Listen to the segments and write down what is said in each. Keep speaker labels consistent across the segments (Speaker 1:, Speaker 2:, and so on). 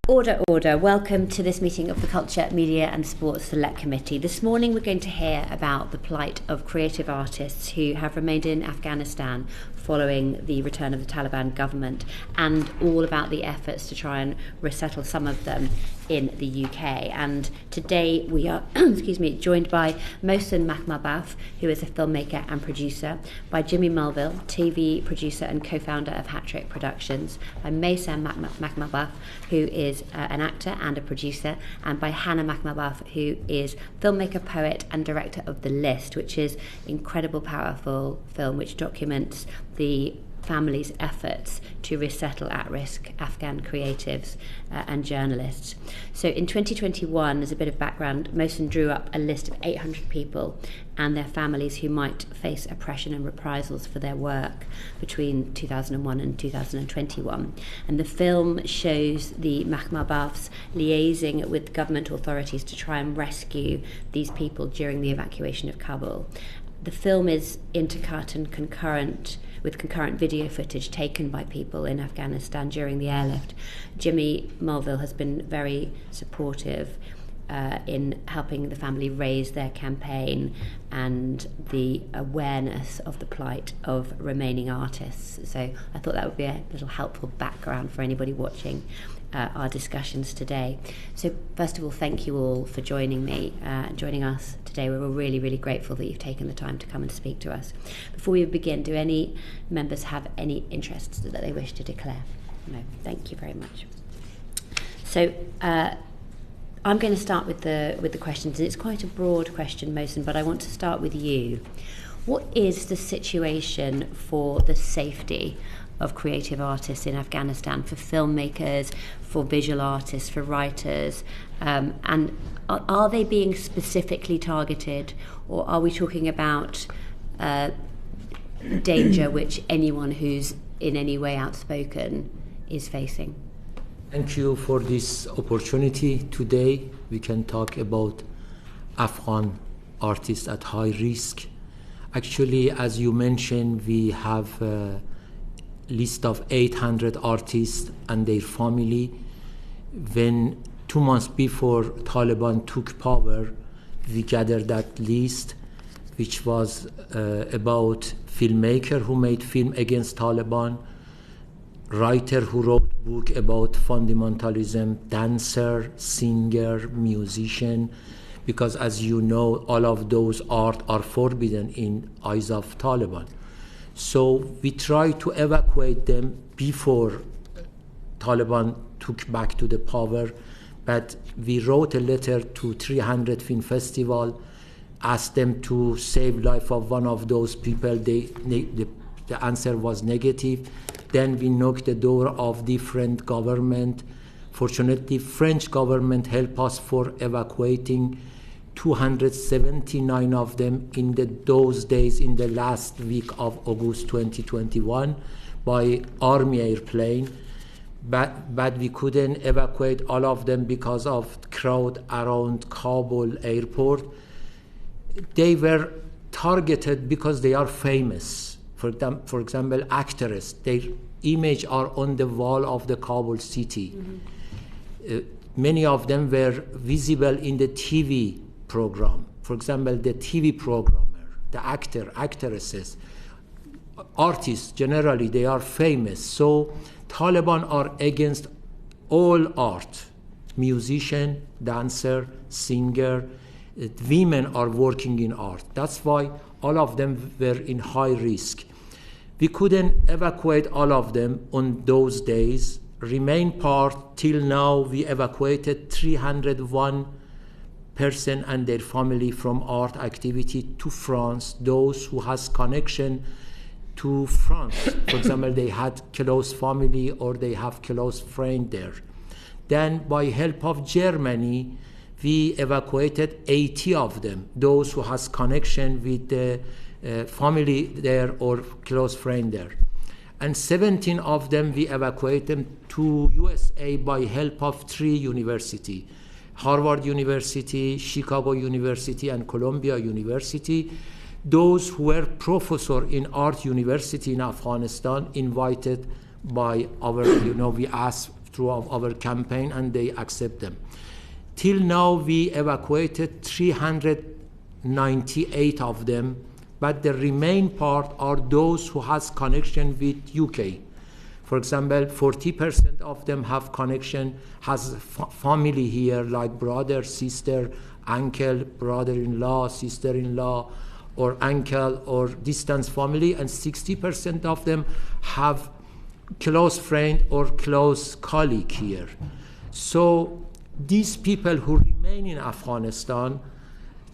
Speaker 1: Order, order. Welcome to this meeting of the Culture, Media and Sports Select Committee. This morning we're going to hear about the plight of creative artists who have remained in Afghanistan following the return of the Taliban government, and all about the efforts to try and resettle some of them in the UK. And today we are joined by Mohsen Makhmalbaf, who is a filmmaker and producer, by Jimmy Mulville, TV producer and co-founder of Hat Trick Productions, by Maysam Makhmalbaf, who is an actor and a producer, and by Hana Makhmalbaf, who is filmmaker, poet and director of The List, which is an incredible, powerful film which documents the family's efforts to resettle at-risk Afghan creatives and journalists. So in 2021, as a bit of background, Mohsen drew up a list of 800 people and their families who might face oppression and reprisals for their work between 2001 and 2021. And the film shows the Makhmalbafs liaising with government authorities to try and rescue these people during the evacuation of Kabul. The film is intercut and concurrent video footage taken by people in Afghanistan during the airlift. Jimmy Mulville has been very supportive in helping the family raise their campaign and the awareness of the plight of remaining artists. So I thought that would be a little helpful background for anybody watching our discussions today. So first of all, thank you all for joining us today. We're really, really grateful that you've taken the time to come and speak to us. Before we begin, do any members have any interests that they wish to declare? No, thank you very much. So I'm going to start with the questions, and it's quite a broad question, Mohsen, but I want to start with you. What is the situation for the safety of creative artists in Afghanistan, for filmmakers, for visual artists, for writers, and are they being specifically targeted, or are we talking about danger which anyone who's in any way outspoken is facing?
Speaker 2: Thank you for this opportunity. Today we can talk about Afghan artists at high risk. Actually, as you mentioned, we have a list of 800 artists and their family. When 2 months before Taliban took power, we gathered that list, which was about filmmaker who made film against Taliban, writer who wrote book about fundamentalism, dancer, singer, musician, because as you know, all of those art are forbidden in eyes of Taliban. So we tried to evacuate them before Taliban took back to the power, but we wrote a letter to 300 film festival, asked them to save life of one of those people. The answer was negative. Then we knocked the door of different government. Fortunately, French government helped us for evacuating 279 of them in those days, in the last week of August 2021 by army airplane. But we couldn't evacuate all of them because of the crowd around Kabul airport. They were targeted because they are famous. For example, actors, their image are on the wall of the Kabul city. Mm-hmm. Many of them were visible in the TV program. For example, the TV programmer, the actresses, artists, generally, they are famous. So Taliban are against all art, musician, dancer, singer. Women are working in art. That's why all of them were in high risk. We couldn't evacuate all of them on those days. Remain part, till now, we evacuated 301 person and their family from art activity to France, those who has connection to France. For example, they had close family or they have close friend there. Then by help of Germany, we evacuated 80 of them, those who has connection with the family there or close friend there. And 17 of them we evacuated to USA by help of 3 universities, Harvard University, Chicago University, and Columbia University. Those who were professor in art university in Afghanistan invited by our, we asked through our campaign, and they accept them. Till now, we evacuated 398 of them, but the remaining part are those who has connection with UK. For example, 40% of them have connection, has family here, like brother, sister, uncle, brother-in-law, sister-in-law, or uncle, or distant family, and 60% of them have close friend or close colleague here. So these people who remain in Afghanistan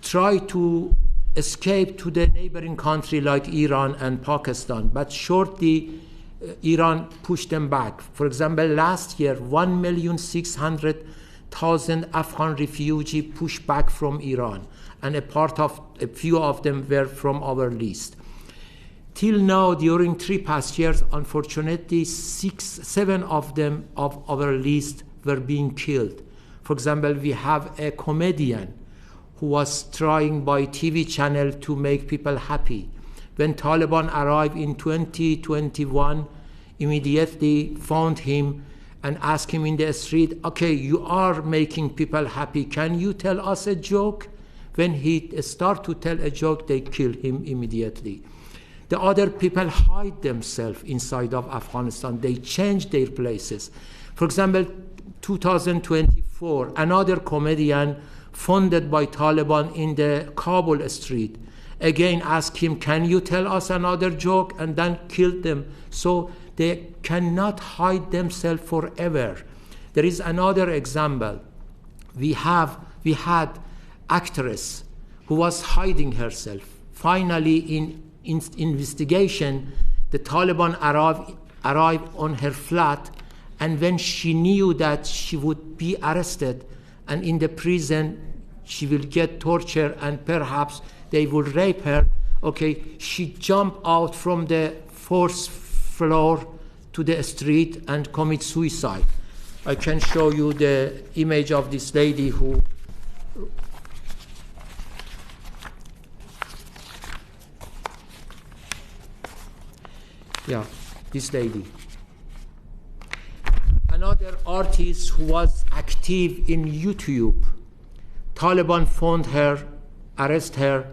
Speaker 2: try to escape to the neighboring country like Iran and Pakistan, but shortly Iran pushed them back. For example, last year, 1,600,000 Afghan refugees pushed back from Iran, and a few of them were from our list. Till now, during 3 past years, unfortunately, 7 of them of our list were being killed. For example, we have a comedian who was trying by TV channel to make people happy. When Taliban arrived in 2021, immediately found him and asked him in the street, okay, you are making people happy, can you tell us a joke? When he started to tell a joke, they killed him immediately. The other people hide themselves inside of Afghanistan. They change their places. For example, 2024, another comedian funded by Taliban in the Kabul street, again asked him, can you tell us another joke? And then killed them. So they cannot hide themselves forever. There is another example. We had actress who was hiding herself. Finally, in investigation, the Taliban arrived on her flat, and when she knew that she would be arrested and in the prison she will get torture and perhaps they will rape her, okay, she jumped out from the 4th floor to the street and commit suicide. I can show you the image of this lady who this lady. Another artist who was active in YouTube, Taliban found her, arrest her,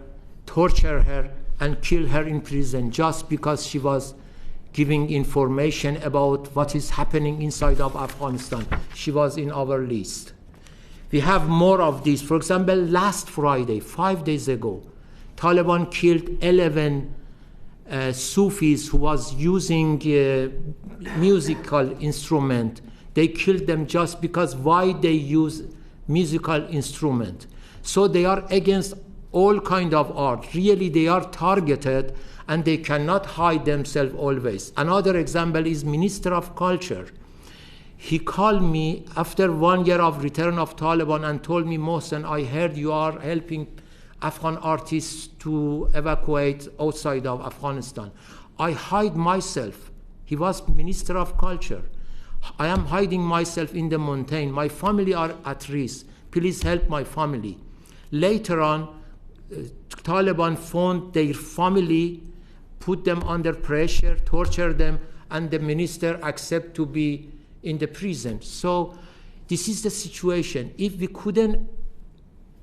Speaker 2: torture her, and kill her in prison just because she was giving information about what is happening inside of Afghanistan. She was in our list. We have more of these. For example, last Friday, 5 days ago, Taliban killed 11 Sufis who was using musical instrument. They killed them just because why they use musical instrument. So they are against all kind of art. Really, they are targeted and they cannot hide themselves always. Another example is Minister of Culture. He called me after 1 year of return of Taliban and told me, Mohsen, I heard you are helping Afghan artists to evacuate outside of Afghanistan. I hide myself. He was Minister of Culture. I am hiding myself in the mountain. My family are at risk. Please help my family. Later on, Taliban found their family, put them under pressure, torture them, and the minister accept to be in the prison. So this is the situation. If we couldn't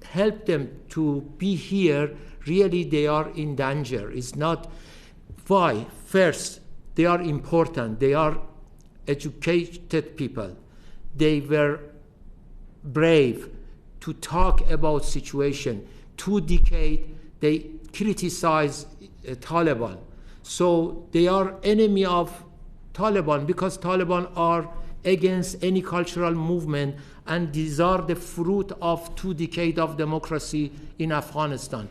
Speaker 2: help them to be here, really they are in danger. It's not why. First, they are important. They are educated people. They were brave to talk about situation. 2 decades, they criticize Taliban. So they are enemy of Taliban because Taliban are against any cultural movement, and these are the fruit of 2 decades of democracy in Afghanistan.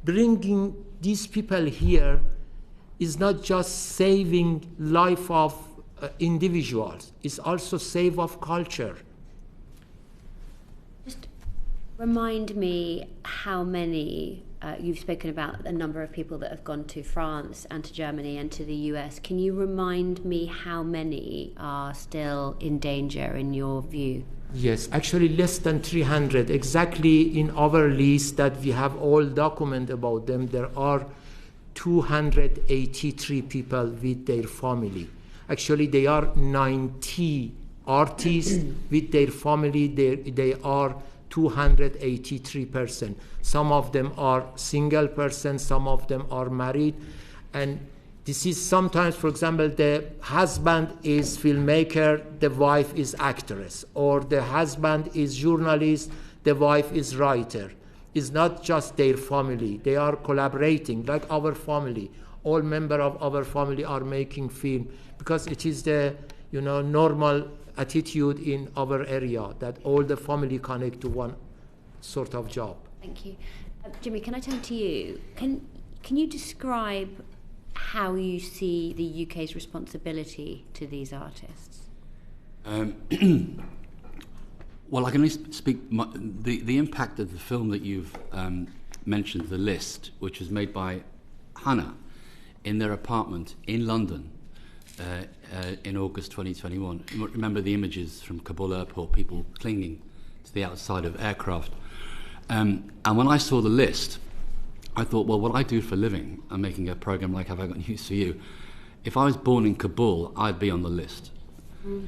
Speaker 2: Bringing these people here is not just saving life of individuals, it's also save of culture.
Speaker 1: Just remind me how many, you've spoken about a number of people that have gone to France and to Germany and to the US. Can you remind me how many are still in danger in your view?
Speaker 2: Yes, actually less than 300. Exactly in our list that we have all document about them, there are 283 people with their family. Actually, they are 90 Artists with their family, they are 283%. Some of them are single person, some of them are married. And this is sometimes, for example, the husband is filmmaker, the wife is actress, or the husband is journalist, the wife is writer. It's not just their family. They are collaborating, like our family. All members of our family are making film, because it is the normal attitude in our area that all the family connect to one sort of job.
Speaker 1: Thank you. Jimmy, can I turn to you? Can you describe how you see the UK's responsibility to these artists?
Speaker 3: Well, I can only speak the impact of the film that you've mentioned, The List, which was made by Hana in their apartment in London in August 2021. Remember the images from Kabul airport, people clinging to the outside of aircraft. And when I saw The List, I thought, well, what I do for a living, I'm making a program like Have I Got News for You. If I was born in Kabul, I'd be on The List.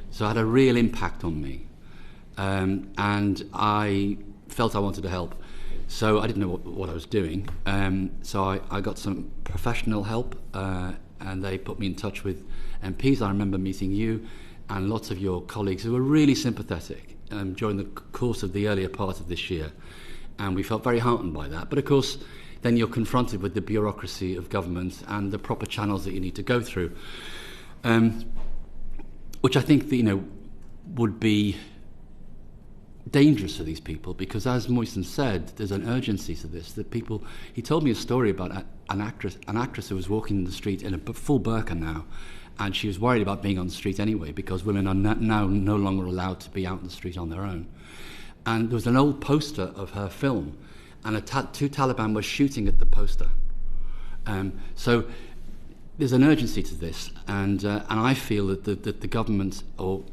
Speaker 3: So it had a real impact on me. And I felt I wanted to help. So I didn't know what I was doing. So I got some professional help, and they put me in touch with MPs. I remember meeting you and lots of your colleagues who were really sympathetic during the course of the earlier part of this year. And we felt very heartened by that. But of course, then you're confronted with the bureaucracy of government and the proper channels that you need to go through, which I think that, would be dangerous for these people, because as Mohsen said, there's an urgency to this. That people, he told me a story about an actress who was walking in the street in a full burqa now, and she was worried about being on the street anyway, because women are now no longer allowed to be out in the street on their own. And there was an old poster of her film, and two Taliban were shooting at the poster. So there's an urgency to this, and I feel that the government or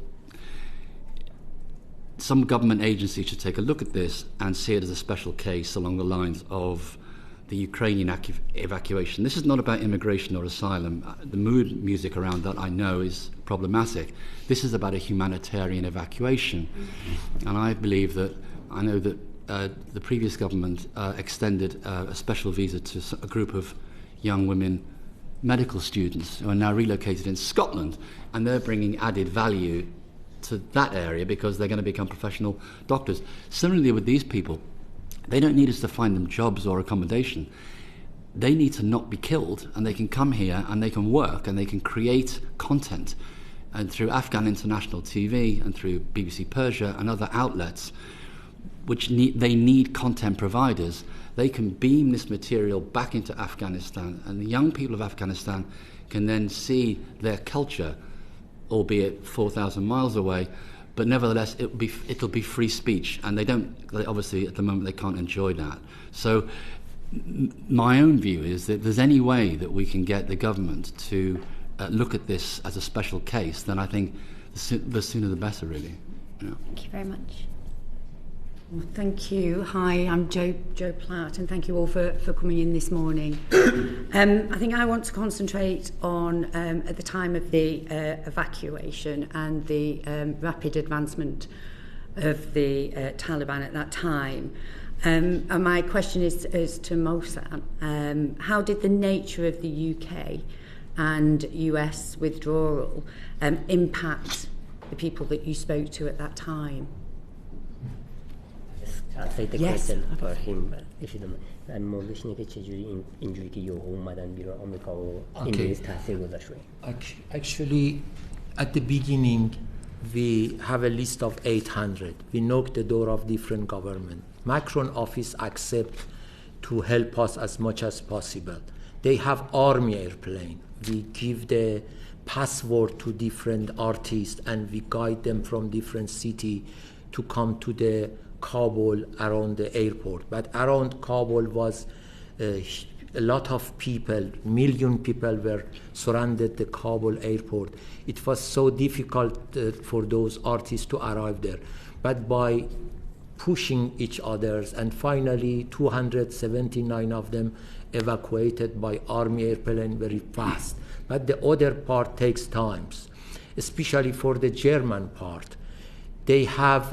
Speaker 3: some government agency should take a look at this and see it as a special case along the lines of the Ukrainian evacuation. This is not about immigration or asylum. The mood music around that, I know, is problematic. This is about a humanitarian evacuation. And I know that the previous government extended a special visa to a group of young women medical students who are now relocated in Scotland, and they're bringing added value to that area because they're going to become professional doctors. Similarly with these people, they don't need us to find them jobs or accommodation. They need to not be killed, and they can come here and they can work and they can create content. And through Afghan International TV and through BBC Persia and other outlets, which they need content providers, they can beam this material back into Afghanistan, and the young people of Afghanistan can then see their culture, albeit 4,000 miles away, but nevertheless it'll be free speech, and obviously at the moment they can't enjoy that. So my own view is that if there's any way that we can get the government to look at this as a special case, then I think the sooner the better, really. Yeah.
Speaker 1: Thank you very much.
Speaker 4: Well, thank you. Hi, I'm Jo Platt, and thank you all for coming in this morning. I think I want to concentrate on, at the time of the evacuation and the rapid advancement of the Taliban at that time. And my question is to Mohsen. How did the nature of the UK and US withdrawal impact the people that you spoke to at that time?
Speaker 5: translate the question for him if you don't mind. من موضوعش اینه که چجوری اینجوری که یهو اومدن بیرون آمریکا و انگلیس تاثیر گذاشت روی.
Speaker 2: Actually, at the beginning, we have a list of 800. We knocked the door of different government. Macron office accept to help us as much as possible. They have army airplane. We give the password to different artists and we guide them from different city to come to the Kabul around the airport. But around Kabul was a lot of people, million people were surrounded the Kabul airport. It was so difficult for those artists to arrive there. But by pushing each others, and finally 279 of them evacuated by army airplane very fast. But the other part takes time, especially for the German part. they have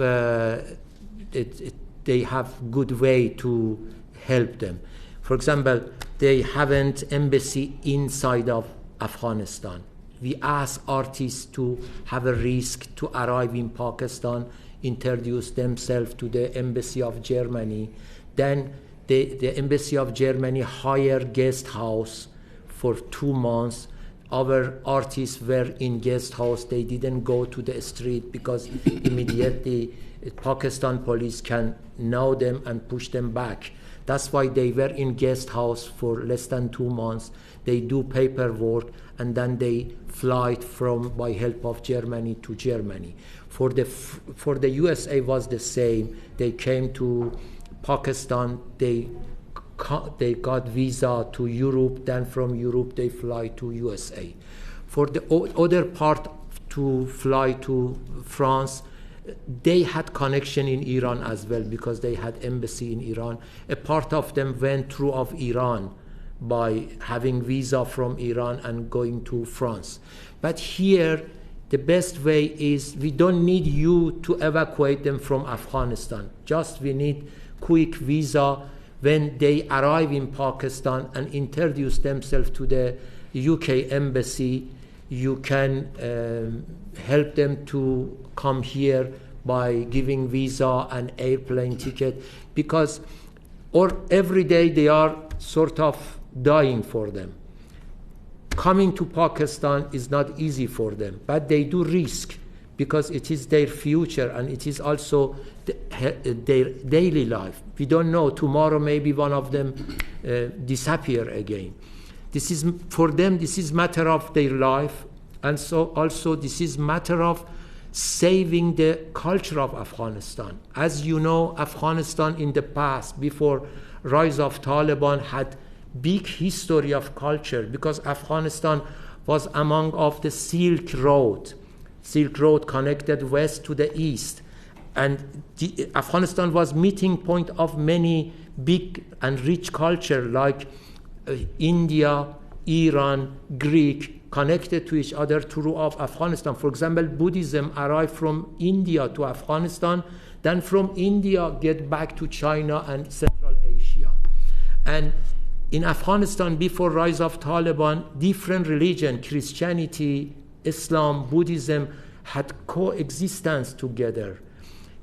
Speaker 2: good way to help them. For example, they haven't embassy inside of Afghanistan. We ask artists to have a risk to arrive in Pakistan, introduce themselves to the embassy of Germany. Then the embassy of Germany hire guest house for 2 months. Our artists were in guest house. They didn't go to the street because immediately Pakistan police can know them and push them back. That's why they were in guest house for less than 2 months. They do paperwork and then they fly by help of Germany to Germany. For the USA was the same. They came to Pakistan. They got visa to Europe. Then from Europe they fly to USA. For the other part to fly to France, they had connection in Iran as well because they had embassy in Iran. A part of them went through of Iran by having visa from Iran and going to France. But here, the best way is we don't need you to evacuate them from Afghanistan. Just we need quick visa when they arrive in Pakistan and introduce themselves to the UK embassy. You can help them to come here by giving visa and airplane ticket, because every day they are sort of dying for them. Coming to Pakistan is not easy for them, but they do risk because it is their future and it is also their daily life. We don't know, tomorrow maybe one of them disappear again. This is, for them, this is matter of their life, and so also this is matter of saving the culture of Afghanistan. As you know, Afghanistan in the past, before rise of Taliban, had big history of culture because Afghanistan was among of the Silk Road. Silk Road connected west to the east. And Afghanistan was meeting point of many big and rich culture like India, Iran, Greek, connected to each other throughout Afghanistan. For example, Buddhism arrived from India to Afghanistan, then from India get back to China and Central Asia. And in Afghanistan, before rise of Taliban, different religion, Christianity, Islam, Buddhism, had coexistence together.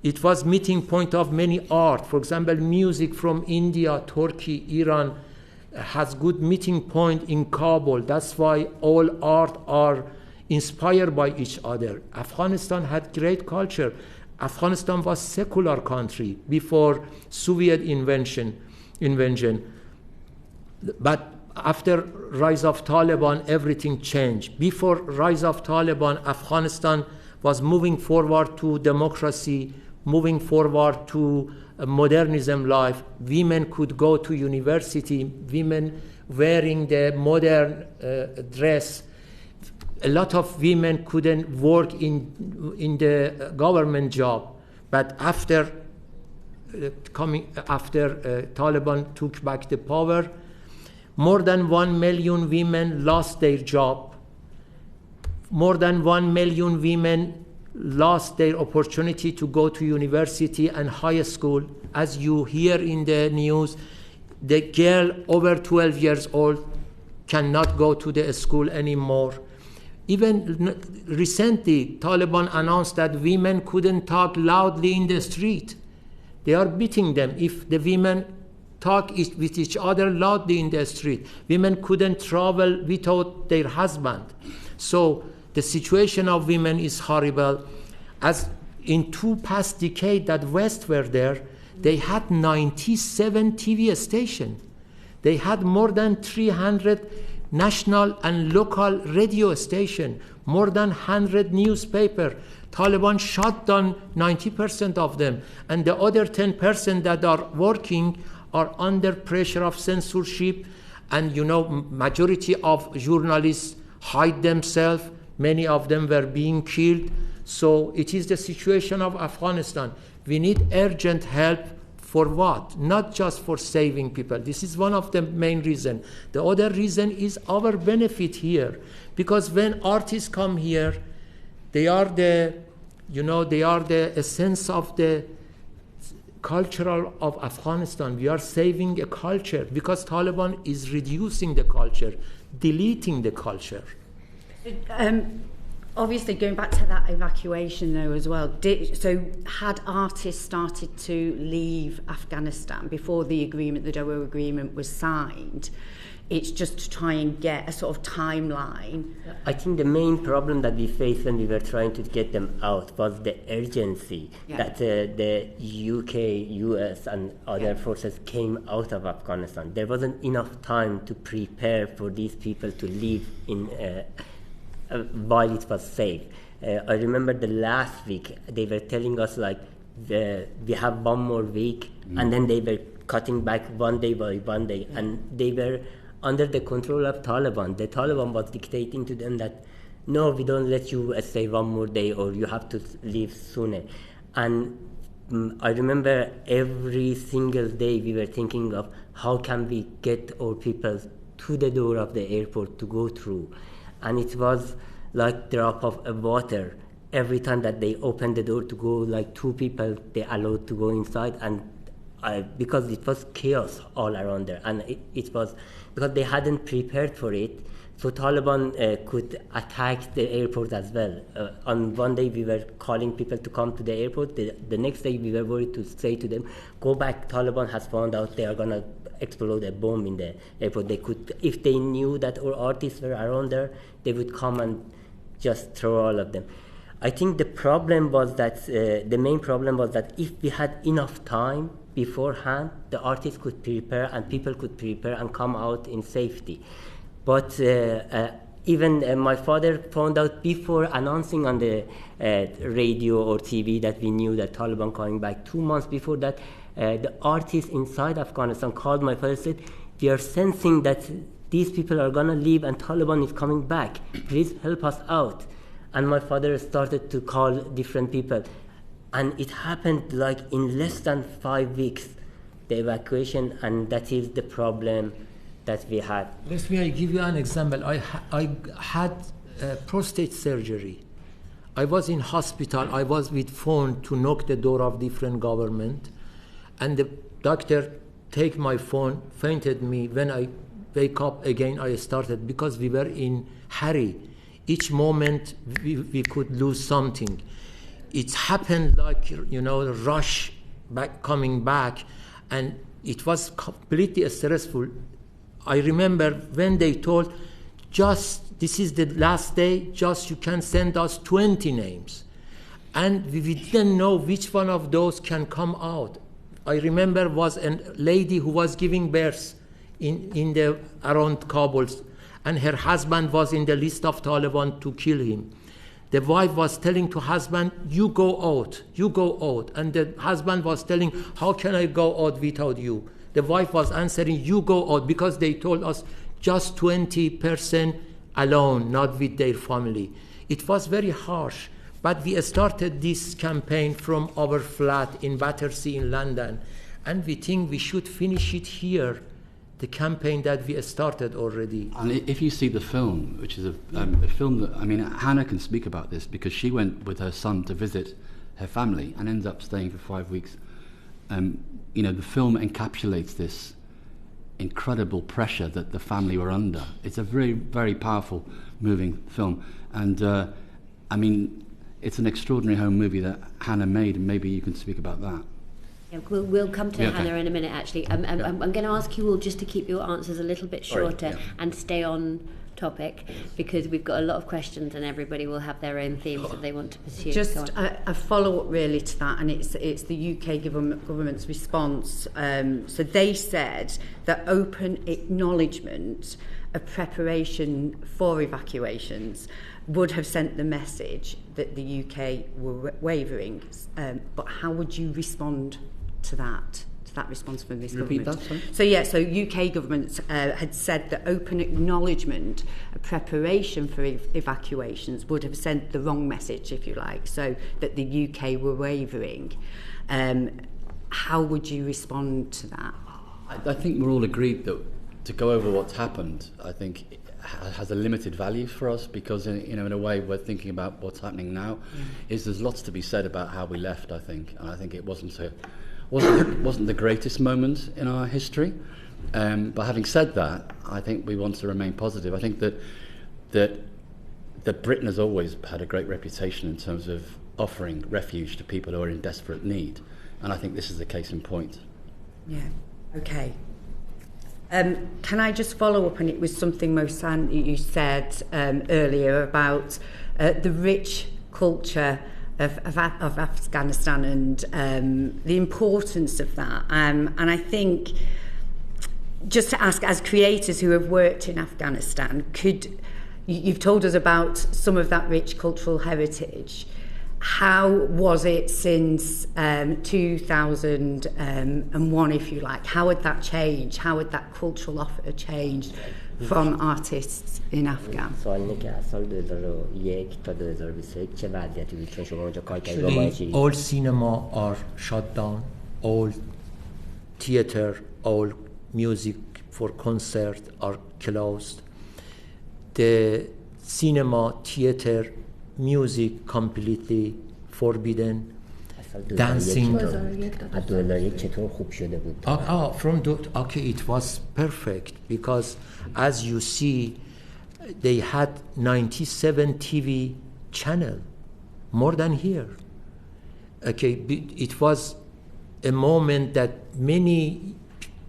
Speaker 2: It was meeting point of many art. For example, music from India, Turkey, Iran has good meeting point in Kabul. That's why all art are inspired by each other. Afghanistan had great culture. Afghanistan was secular country before Soviet invention. But after rise of Taliban, everything changed. Before rise of Taliban, Afghanistan was moving forward to democracy, moving forward to modernism life. Women could go to university, women wearing the modern dress. A lot of women couldn't work in the government job. But after Taliban took back the power, more than 1 million women lost their job. More than 1 million women lost their opportunity to go to university and high school. As you hear in the news, the girl over 12 years old cannot go to the school anymore. Even recently, Taliban announced that women couldn't talk loudly in the street. They are beating them if the women talk with each other loudly in the street. Women couldn't travel without their husband. So the situation of women is horrible. As in 2 past decades that West were there, they had 97 TV stations. They had more than 300 national and local radio stations, more than 100 newspapers. Taliban shut down 90% of them, and the other 10% that are working are under pressure of censorship, and majority of journalists hide themselves. Many of them were being killed. So it is the situation of Afghanistan. We need urgent help. For what? Not just for saving people. This is one of the main reasons. The other reason is our benefit here. Because when artists come here, they are the they are the essence of the cultural of Afghanistan. We are saving a culture because Taliban is reducing the culture, deleting the culture.
Speaker 4: Obviously, going back to that evacuation though as well, so had artists started to leave Afghanistan before the Doha Agreement was signed? It's just to try and get a sort of timeline.
Speaker 5: I think the main problem that we faced when we were trying to get them out was the urgency that the UK, US and other forces came out of Afghanistan. There wasn't enough time to prepare for these people to leave while it was safe. I remember the last week they were telling us we have one more week, and then they were cutting back one day by one day, and they were under the control of Taliban. The Taliban was dictating to them that no, we don't let you stay one more day, or you have to leave sooner. And I remember every single day we were thinking of how can we get our people to the door of the airport to go through. And it was like drop of water. Every time that they opened the door to go, like 2 people they allowed to go inside, and because it was chaos all around there, and it was because they hadn't prepared for it, so Taliban could attack the airport as well. On one day we were calling people to come to the airport. The next day we were worried to say to them, go back, Taliban has found out they are going to explode a bomb in the airport. They could, if they knew that our artists were around there, they would come and just throw all of them. I think the problem was that, the main problem was that if we had enough time beforehand, the artists could prepare and people could prepare and come out in safety. But even my father found out before announcing on the radio or TV that we knew that Taliban coming back. 2 months before that, the artists inside Afghanistan called my father and said, we are sensing that these people are going to leave and Taliban is coming back. Please help us out. And my father started to call different people. And it happened like in less than 5 weeks, the evacuation, and that is the problem that we had.
Speaker 2: Let me give you an example. I had prostate surgery. I was in hospital. I was with phone to knock the door of different government, and the doctor take my phone, fainted me. When I wake up again, I started, because we were in hurry. Each moment we could lose something. It happened like, rush back, coming back, and it was completely stressful. I remember when they told, just this is the last day, just you can send us 20 names. And we didn't know which one of those can come out. I remember was a lady who was giving birth in the around Kabul, and her husband was in the list of Taliban to kill him. The wife was telling to husband, you go out. And the husband was telling, how can I go out without you? The wife was answering, you go out, because they told us just 20% alone, not with their family. It was very harsh, but we started this campaign from our flat in Battersea in London, and we think we should finish it here, the campaign that we started already.
Speaker 3: And if you see the film, which is a film that, Hannah can speak about this because she went with her son to visit her family and ended up staying for 5 weeks. The film encapsulates this incredible pressure that the family were under. It's a very, very powerful, moving film. And, it's an extraordinary home movie that Hannah made, and maybe you can speak about that.
Speaker 1: Yeah, we'll come to Hannah in a minute, actually. I'm going to ask you all just to keep your answers a little bit shorter and stay on topic, because we've got a lot of questions and everybody will have their own themes that they want to pursue.
Speaker 4: Just a follow-up really to that, and it's the UK government's response. So they said that open acknowledgement of preparation for evacuations would have sent the message that the UK were wavering. But how would you respond to that response from this government?
Speaker 3: Repeat that, sorry?
Speaker 4: So UK government had said that open acknowledgement of preparation for evacuations would have sent the wrong message, if you like, so that the UK were wavering. How would you respond to that?
Speaker 3: I think we're all agreed that to go over what's happened, I think has a limited value for us, because in a way we're thinking about what's happening now. Is there's lots to be said about how we left, I think, and I think it wasn't the greatest moment in our history. But having said that, I think we want to remain positive. I think that Britain has always had a great reputation in terms of offering refuge to people who are in desperate need, and I think this is the case in point.
Speaker 4: Yeah. Okay. Can I just follow up, and it was something, Mohsen, you said earlier about the rich culture of Afghanistan and the importance of that. And I think, just to ask, as creators who have worked in Afghanistan, you've told us about some of that rich cultural heritage. How was it since 2001, if you like? How had that changed? How had that cultural offer changed from artists in Afghan?
Speaker 2: Actually, all cinema are shut down, all theater, all music for concert are closed. The cinema, theater, music completely forbidden. Dancing. Okay, it was perfect, because as you see, they had 97 TV channel, more than here. Okay, it was a moment that many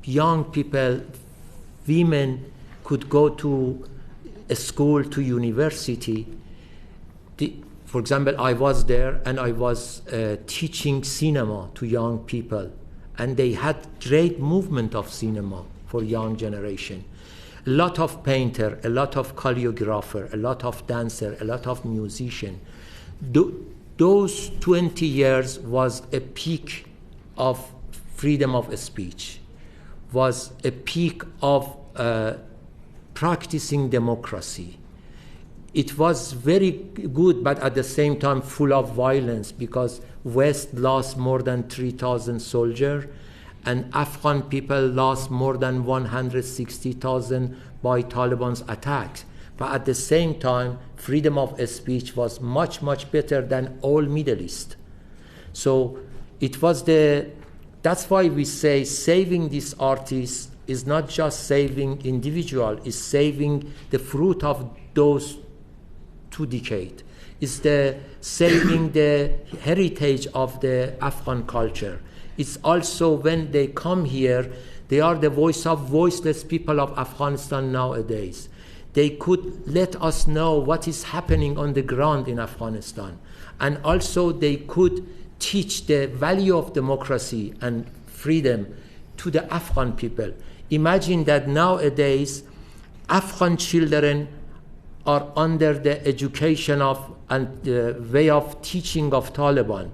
Speaker 2: young people, women, could go to a school, to university. For example, I was there and I was teaching cinema to young people, and they had great movement of cinema for young generation. A lot of painter, a lot of choreographer, a lot of dancer, a lot of musician. Those 20 years was a peak of freedom of speech, was a peak of practicing democracy. It was very good, but at the same time full of violence, because West lost more than 3,000 soldiers, and Afghan people lost more than 160,000 by Taliban's attacks. But at the same time, freedom of speech was much, much better than all Middle East. So it was that's why we say saving these artists is not just saving individual, it's saving the fruit of those 2 decades. It's saving the heritage of the Afghan culture. It's also, when they come here, they are the voice of voiceless people of Afghanistan nowadays. They could let us know what is happening on the ground in Afghanistan. And also they could teach the value of democracy and freedom to the Afghan people. Imagine that nowadays Afghan children are under the education of and the way of teaching of Taliban.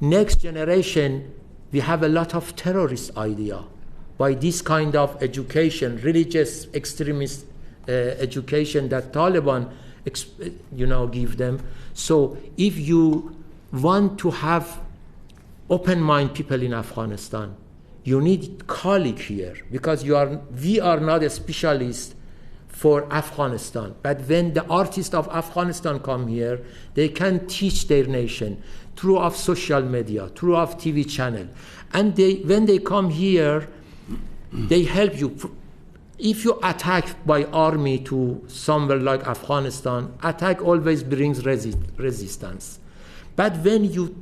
Speaker 2: Next generation, we have a lot of terrorist idea by this kind of education, religious extremist education that Taliban give them. So if you want to have open-minded people in Afghanistan, you need colleague here, because we are not a specialist for Afghanistan. But when the artists of Afghanistan come here, they can teach their nation through of social media, through of TV channel. And when they come here, they help you. If you attack by army to somewhere like Afghanistan, attack always brings resistance. But when you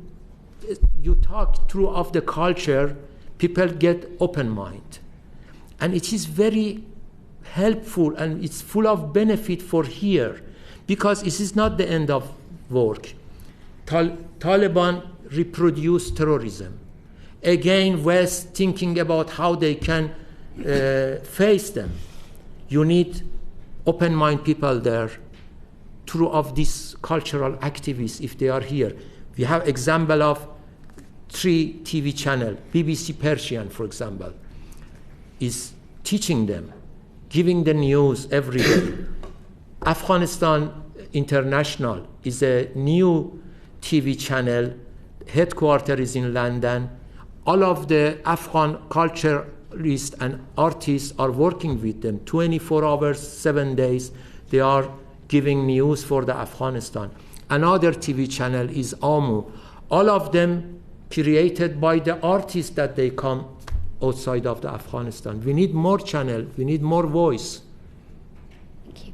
Speaker 2: talk through of the culture, people get open mind. And it is very helpful, and it's full of benefit for here, because it is not the end of work. Taliban reproduce terrorism. Again, West thinking about how they can face them. You need open-minded people there, through of these cultural activists, if they are here. We have example of 3 TV channel, BBC Persian, for example, is teaching them, giving the news every day. Afghanistan International is a new TV channel, headquarters is in London. All of the Afghan culture and artists are working with them 24 hours, 7 days. They are giving news for the Afghanistan. Another TV channel is AMU. All of them created by the artists that they come outside of the Afghanistan. We need more channel. We need more voice.
Speaker 1: Thank you.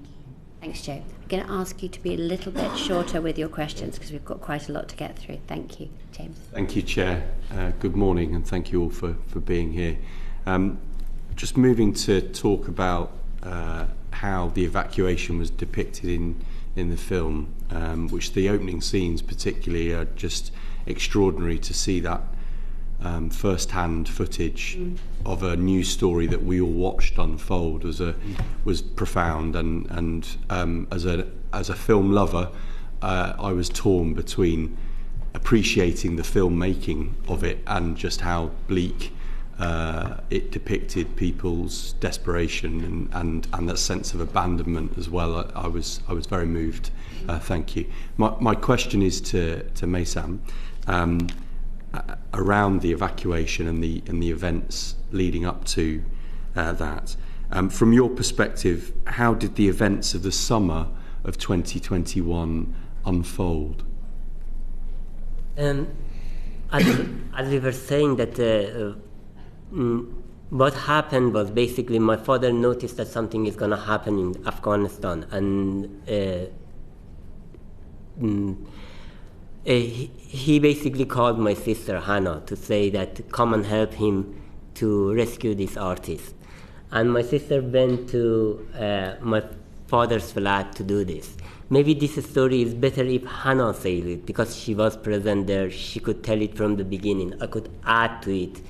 Speaker 1: Thanks, Joe. I'm going to ask you to be a little bit shorter with your questions because we've got quite a lot to get through. Thank you. James.
Speaker 6: Thank you, Chair. Good morning, and thank you all for being here. Just moving to talk about how the evacuation was depicted in the film, which the opening scenes particularly are just extraordinary to see that first-hand footage of a news story that we all watched unfold was profound, and as a film lover, I was torn between appreciating the filmmaking of it and just how bleak it depicted people's desperation and that sense of abandonment as well. I was very moved. Thank you. My question is to Maysam. Around the evacuation and the events leading up to that. From your perspective, how did the events of the summer of 2021 unfold?
Speaker 5: As we were saying that what happened was basically my father noticed that something is going to happen in Afghanistan, and he basically called my sister Hana to say that come and help him to rescue this artist. And my sister went to my father's flat to do this. Maybe this story is better if Hana says it, because she was present there. She could tell it from the beginning. I could add to it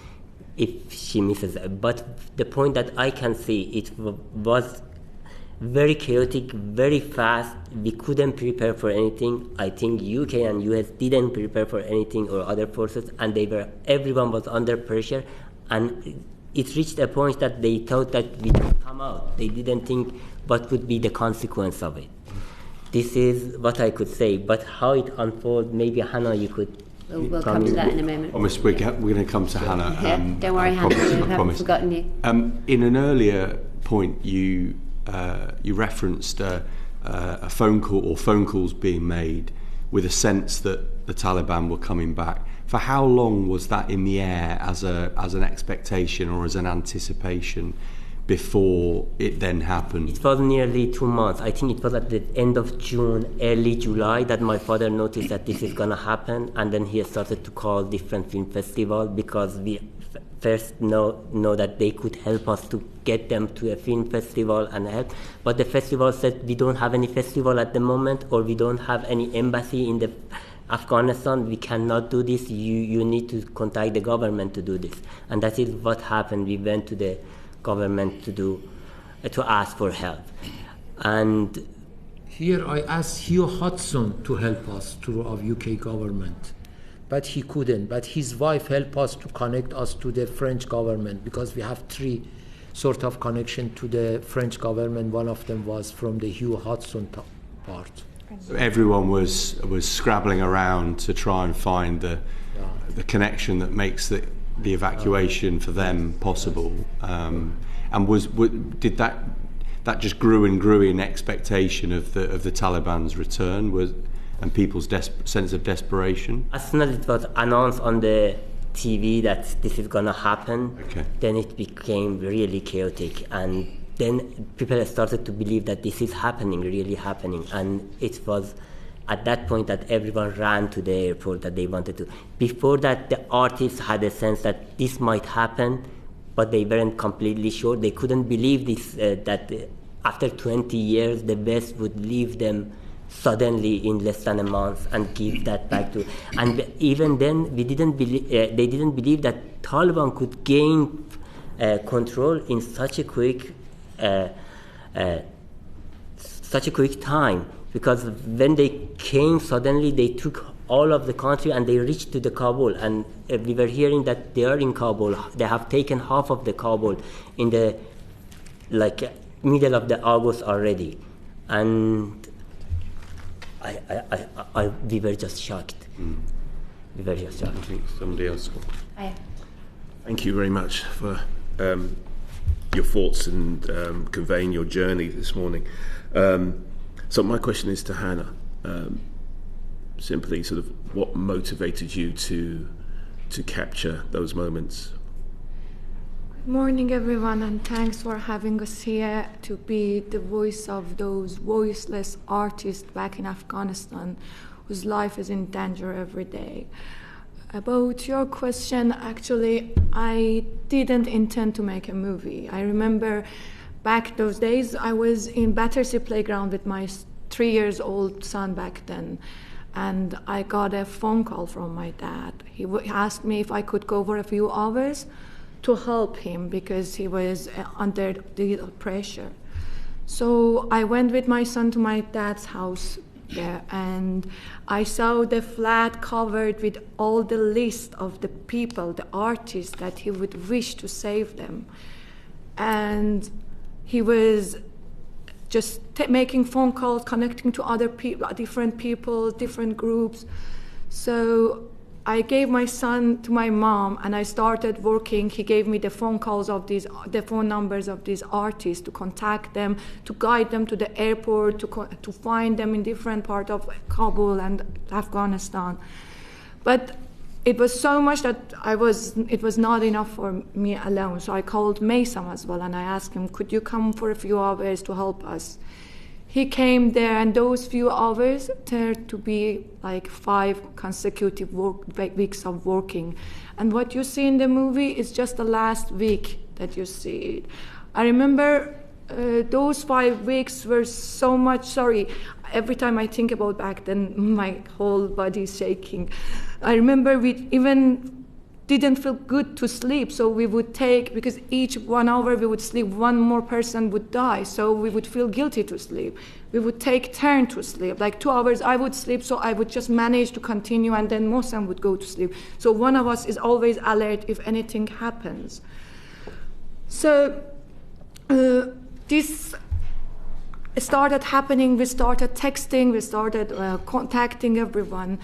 Speaker 5: if she misses it. But the point that I can see, it was very chaotic, very fast. We couldn't prepare for anything. I think UK and US didn't prepare for anything, or other forces, and everyone was under pressure. And it reached a point that they thought that we would come out. They didn't think what would be the consequence of it. This is what I could say. But how it unfolds, maybe Hana, you could.
Speaker 1: We'll come to that in a moment.
Speaker 6: We're going to come to Hana.
Speaker 1: Yeah, don't worry, Hana, we haven't forgotten you.
Speaker 6: In an earlier point, you referenced a phone call or phone calls being made with a sense that the Taliban were coming back. For how long was that in the air as an expectation or as an anticipation before it then happened?
Speaker 5: It was nearly 2 months. I think it was at the end of June, early July, that my father noticed that this is going to happen, and then he started to call different film festivals, because we first know that they could help us to get them to a film festival and help. But the festival said, we don't have any festival at the moment, or we don't have any embassy in the Afghanistan. We cannot do this. You need to contact the government to do this. And that is what happened. We went to the government to ask for help. And
Speaker 2: here I asked Hugh Hudson to help us through our UK government, but he couldn't. But his wife helped us to connect us to the French government, because we have 3 sort of connection to the French government. One of them was from the Hugh Hudson part.
Speaker 6: So everyone was scrabbling around to try and find the connection that makes the evacuation for them possible. And did that just grew and grew in expectation of the Taliban's return, and people's sense of desperation?
Speaker 5: As soon as it was announced on the TV that this is going to happen, then it became really chaotic, and then people started to believe that this is happening, really happening. And it was at that point that everyone ran to the airport, that they wanted to. Before that, the artists had a sense that this might happen, but they weren't completely sure. They couldn't believe this, that after 20 years, the West would leave them suddenly in less than a month and give that back to. And even then, they didn't believe that Taliban could gain control in such a quick time. Because when they came suddenly, they took all of the country and they reached to the Kabul. And we were hearing that they are in Kabul. They have taken half of the Kabul in the middle of the August already. And we were just shocked. We were just shocked.
Speaker 6: I think somebody else.
Speaker 7: Thank you very much for your thoughts and conveying your journey this morning. So my question is to Hana. Simply, sort of, what motivated you to capture those moments?
Speaker 8: Good morning, everyone, and thanks for having us here to be the voice of those voiceless artists back in Afghanistan whose life is in danger every day. About your question, actually, I didn't intend to make a movie. I remember back those days, I was in Battersea Playground with my 3-year-old son back then, and I got a phone call from my dad. He asked me if I could go for a few hours to help him because he was under the pressure. So I went with my son to my dad's house there, and I saw the flat covered with all the list of the people, the artists that he would wish to save them. And he was just making phone calls, connecting to other people, different people, different groups. So I gave my son to my mom, and I started working. He gave me the phone numbers of these artists to contact them, to guide them to the airport, to find them in different parts of Kabul and Afghanistan. But it was so much that it was not enough for me alone. So I called Maysam as well, and I asked him, could you come for a few hours to help us? He came there, and those few hours turned to be like 5 consecutive weeks of working. And what you see in the movie is just the last week that you see it. I remember those 5 weeks were so much, every time I think about back then, my whole body is shaking. I remember we even didn't feel good to sleep, so we would take, because each 1 hour we would sleep, one more person would die, so we would feel guilty to sleep. We would take turn to sleep, like 2 hours I would sleep, so I would just manage to continue, and then Mohsen would go to sleep. So one of us is always alert if anything happens. So this started happening, we started texting, we started contacting everyone,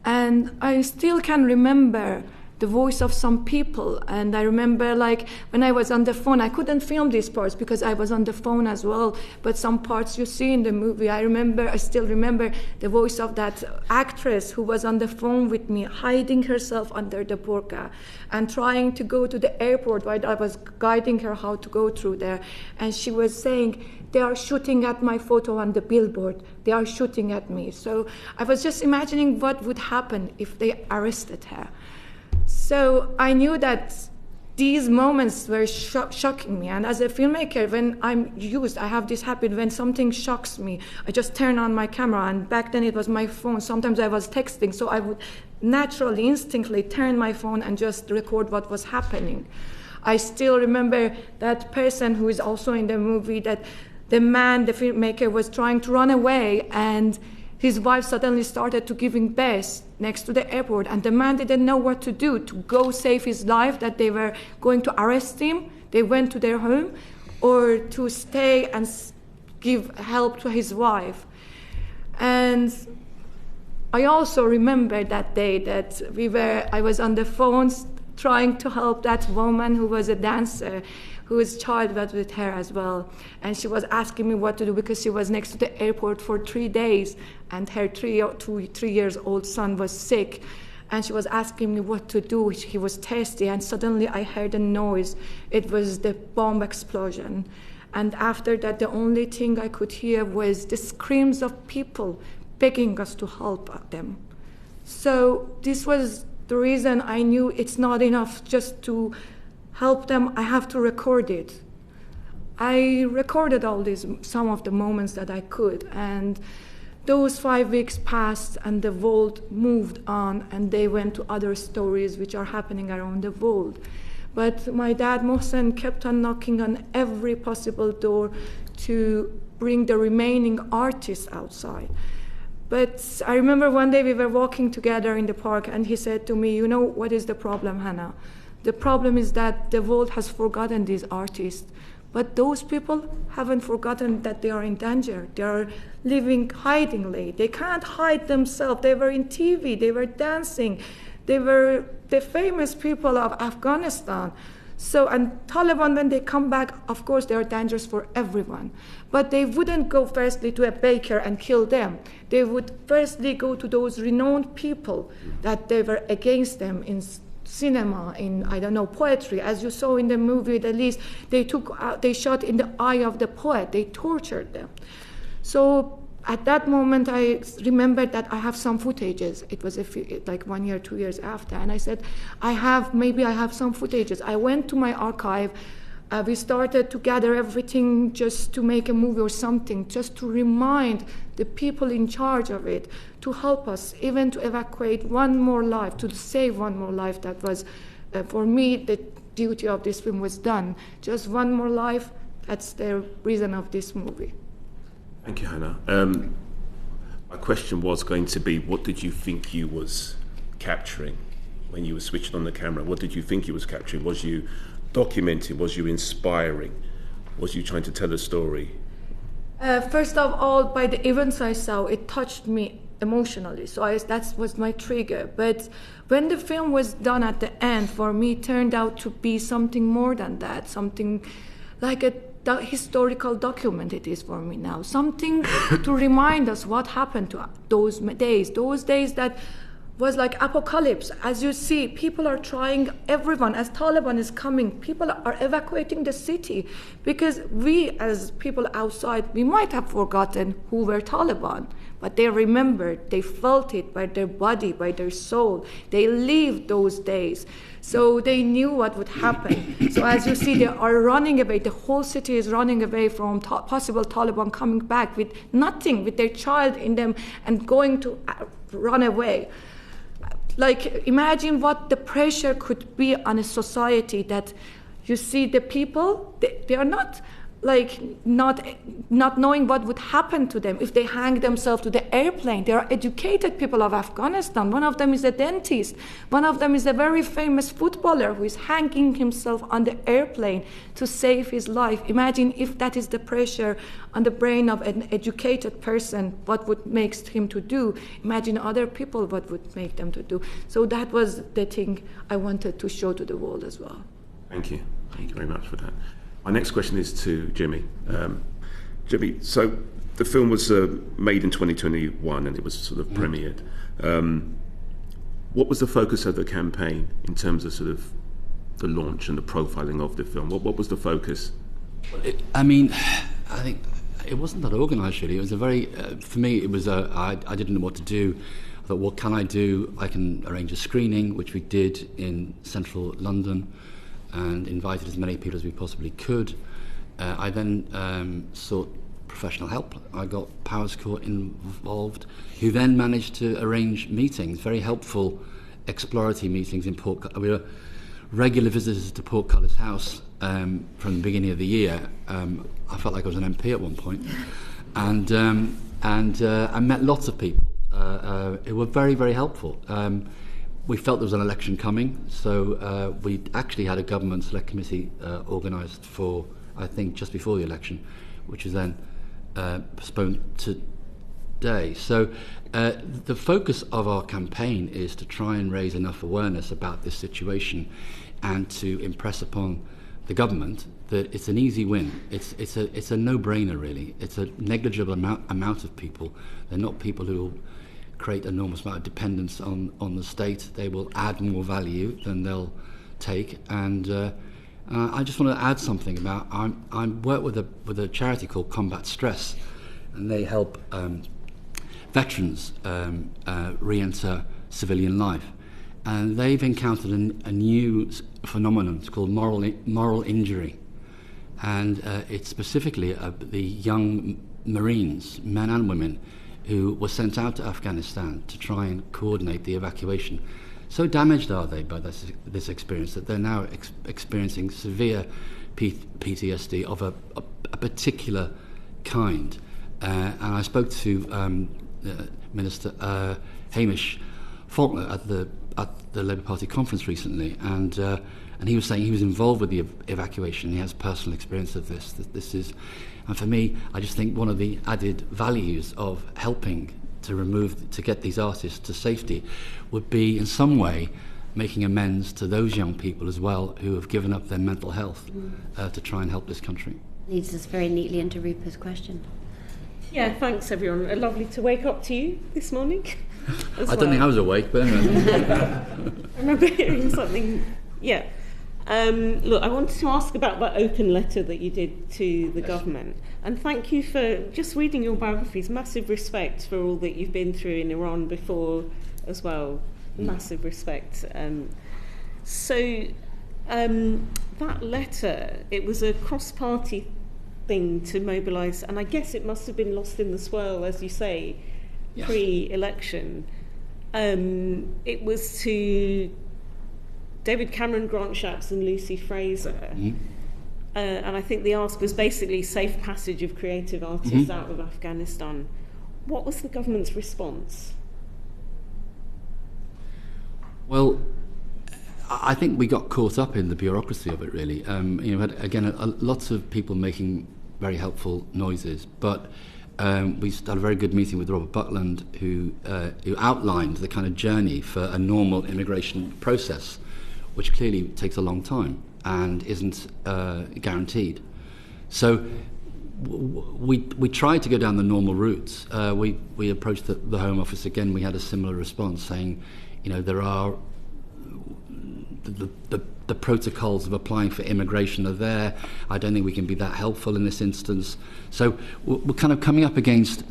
Speaker 8: and I still can remember the voice of some people. And I remember, like, when I was on the phone, I couldn't film these parts because I was on the phone as well, but some parts you see in the movie, I still remember the voice of that actress who was on the phone with me, hiding herself under the burqa and trying to go to the airport while I was guiding her how to go through there. And she was saying, they are shooting at my photo on the billboard. They are shooting at me. So I was just imagining what would happen if they arrested her. So I knew that these moments were shocking me. And as a filmmaker, when I have this habit, when something shocks me, I just turn on my camera. And back then it was my phone. Sometimes I was texting, so I would naturally, instinctively turn my phone and just record what was happening. I still remember that person who is also in the movie, that the man, the filmmaker, was trying to run away, and his wife suddenly started to giving birth next to the airport, and the man didn't know what to do to go save his life, that they were going to arrest him. They went to their home, or to stay and give help to his wife. And I also remember that day that I was on the phone trying to help that woman who was a dancer, whose child was with her as well. And she was asking me what to do because she was next to the airport for 3 days, and her 3-year-old son was sick. And she was asking me what to do. He was thirsty, and suddenly I heard a noise. It was the bomb explosion. And after that, the only thing I could hear was the screams of people begging us to help them. So this was the reason I knew it's not enough just to help them. I have to record it. I recorded some of the moments that I could, and those 5 weeks passed, and the world moved on, and they went to other stories which are happening around the world. But my dad, Mohsen, kept on knocking on every possible door to bring the remaining artists outside. But I remember one day we were walking together in the park, and he said to me, you know what is the problem, Hana? The problem is that the world has forgotten these artists, but those people haven't forgotten that they are in danger. They are living hidingly. They can't hide themselves. They were in TV. They were dancing. They were the famous people of Afghanistan. So, and Taliban, when they come back, of course, they are dangerous for everyone. But they wouldn't go firstly to a baker and kill them. They would firstly go to those renowned people that they were against them in cinema, in, I don't know, poetry. As you saw in the movie, at least, they shot in the eye of the poet. They tortured them. So at that moment, I remembered that I have some footages. It was like 1 year, 2 years after. And I said, maybe I have some footages. I went to my archive. We started to gather everything just to make a movie or something, just to remind the people in charge of it, to help us, even to evacuate one more life, to save one more life. That was, for me, the duty of this film was done. Just one more life, that's the reason of this movie.
Speaker 7: Thank you, Hana. My question was going to be, what did you think you was capturing when you were switching on the camera? What did you think you was capturing? Was you documenting? Was you inspiring? Was you trying to tell a story?
Speaker 8: First of all, by the events I saw, it touched me emotionally. So that was my trigger. But when the film was done at the end, for me, it turned out to be something more than that, something like a historical document it is for me now, something to remind us what happened to those days that was like apocalypse. As you see, people are trying, everyone, as Taliban is coming, people are evacuating the city, because we as people outside, we might have forgotten who were Taliban, but they remembered, they felt it by their body, by their soul. They lived those days. So they knew what would happen. So as you see, they are running away. The whole city is running away from possible Taliban coming back with nothing, with their child in them, and going to run away. Like, imagine what the pressure could be on a society that you see the people, they are not like not knowing what would happen to them if they hang themselves to the airplane. They are educated people of Afghanistan. One of them is a dentist. One of them is a very famous footballer who is hanging himself on the airplane to save his life. Imagine if that is the pressure on the brain of an educated person, what would make him to do. Imagine other people, what would make them to do. So that was the thing I wanted to show to the world as well.
Speaker 7: Thank you. Thank you very much for that. My next question is to Jimmy. Jimmy, so the film was made in 2021 and it was sort of premiered. What was the focus of the campaign in terms of sort of the launch and the profiling of the film? What was the focus?
Speaker 3: I think it wasn't that organised really. It was a very, for me, it was I didn't know what to do. I thought, what can I do? I can arrange a screening, which we did in central London, and invited as many people as we possibly could. I then sought professional help. I got Powers Court involved, who then managed to arrange meetings, very helpful exploratory meetings in Port. We were regular visitors to Portcullis House from the beginning of the year. I felt like I was an MP at one point, and I met lots of people who were very, very helpful. We felt there was an election coming, so we actually had a government select committee organised for, I think, just before the election, which was then postponed today. So the focus of our campaign is to try and raise enough awareness about this situation and to impress upon the government that it's an easy win. It's a no-brainer, really. It's a negligible amount of people. They're not people who will create an enormous amount of dependence on the state. They will add more value than they'll take. And I just want to add something about, I work with a charity called Combat Stress, and they help veterans re-enter civilian life. And they've encountered a new phenomenon. It's called moral injury. And it's specifically the young Marines, men and women, who were sent out to Afghanistan to try and coordinate the evacuation. So damaged are they by this experience that they're now experiencing severe PTSD of a particular kind. And I spoke to Minister Hamish Faulkner at the Labour Party conference recently, and he was saying he was involved with the evacuation. He has personal experience of this. This is, and for me, I just think one of the added values of helping to get these artists to safety would be in some way making amends to those young people as well who have given up their mental health to try and help this country.
Speaker 1: Leads us very neatly into Rupa's question.
Speaker 9: Yeah, thanks everyone. Lovely to wake up to you this morning.
Speaker 3: I don't think I was awake, but anyway.
Speaker 9: I remember hearing something. Yeah. Look, I wanted to ask about that open letter that you did to the government. And thank you for just reading your biographies. Massive respect for all that you've been through in Iran before as well. Massive respect. That letter, it was a cross-party thing to mobilise, and I guess it must have been lost in the swirl, as you say, pre-election. It was to David Cameron, Grant Shapps and Lucy Fraser. And I think the ask was basically safe passage of creative artists out of Afghanistan. What was the government's response?
Speaker 3: Well, I think we got caught up in the bureaucracy of it, really. Again, lots of people making very helpful noises, but we had a very good meeting with Robert Buckland, who outlined the kind of journey for a normal immigration process, which clearly takes a long time and isn't guaranteed. So we tried to go down the normal routes. We approached the Home Office again. We had a similar response saying, there are the protocols of applying for immigration are there. I don't think we can be that helpful in this instance. So we're kind of coming up against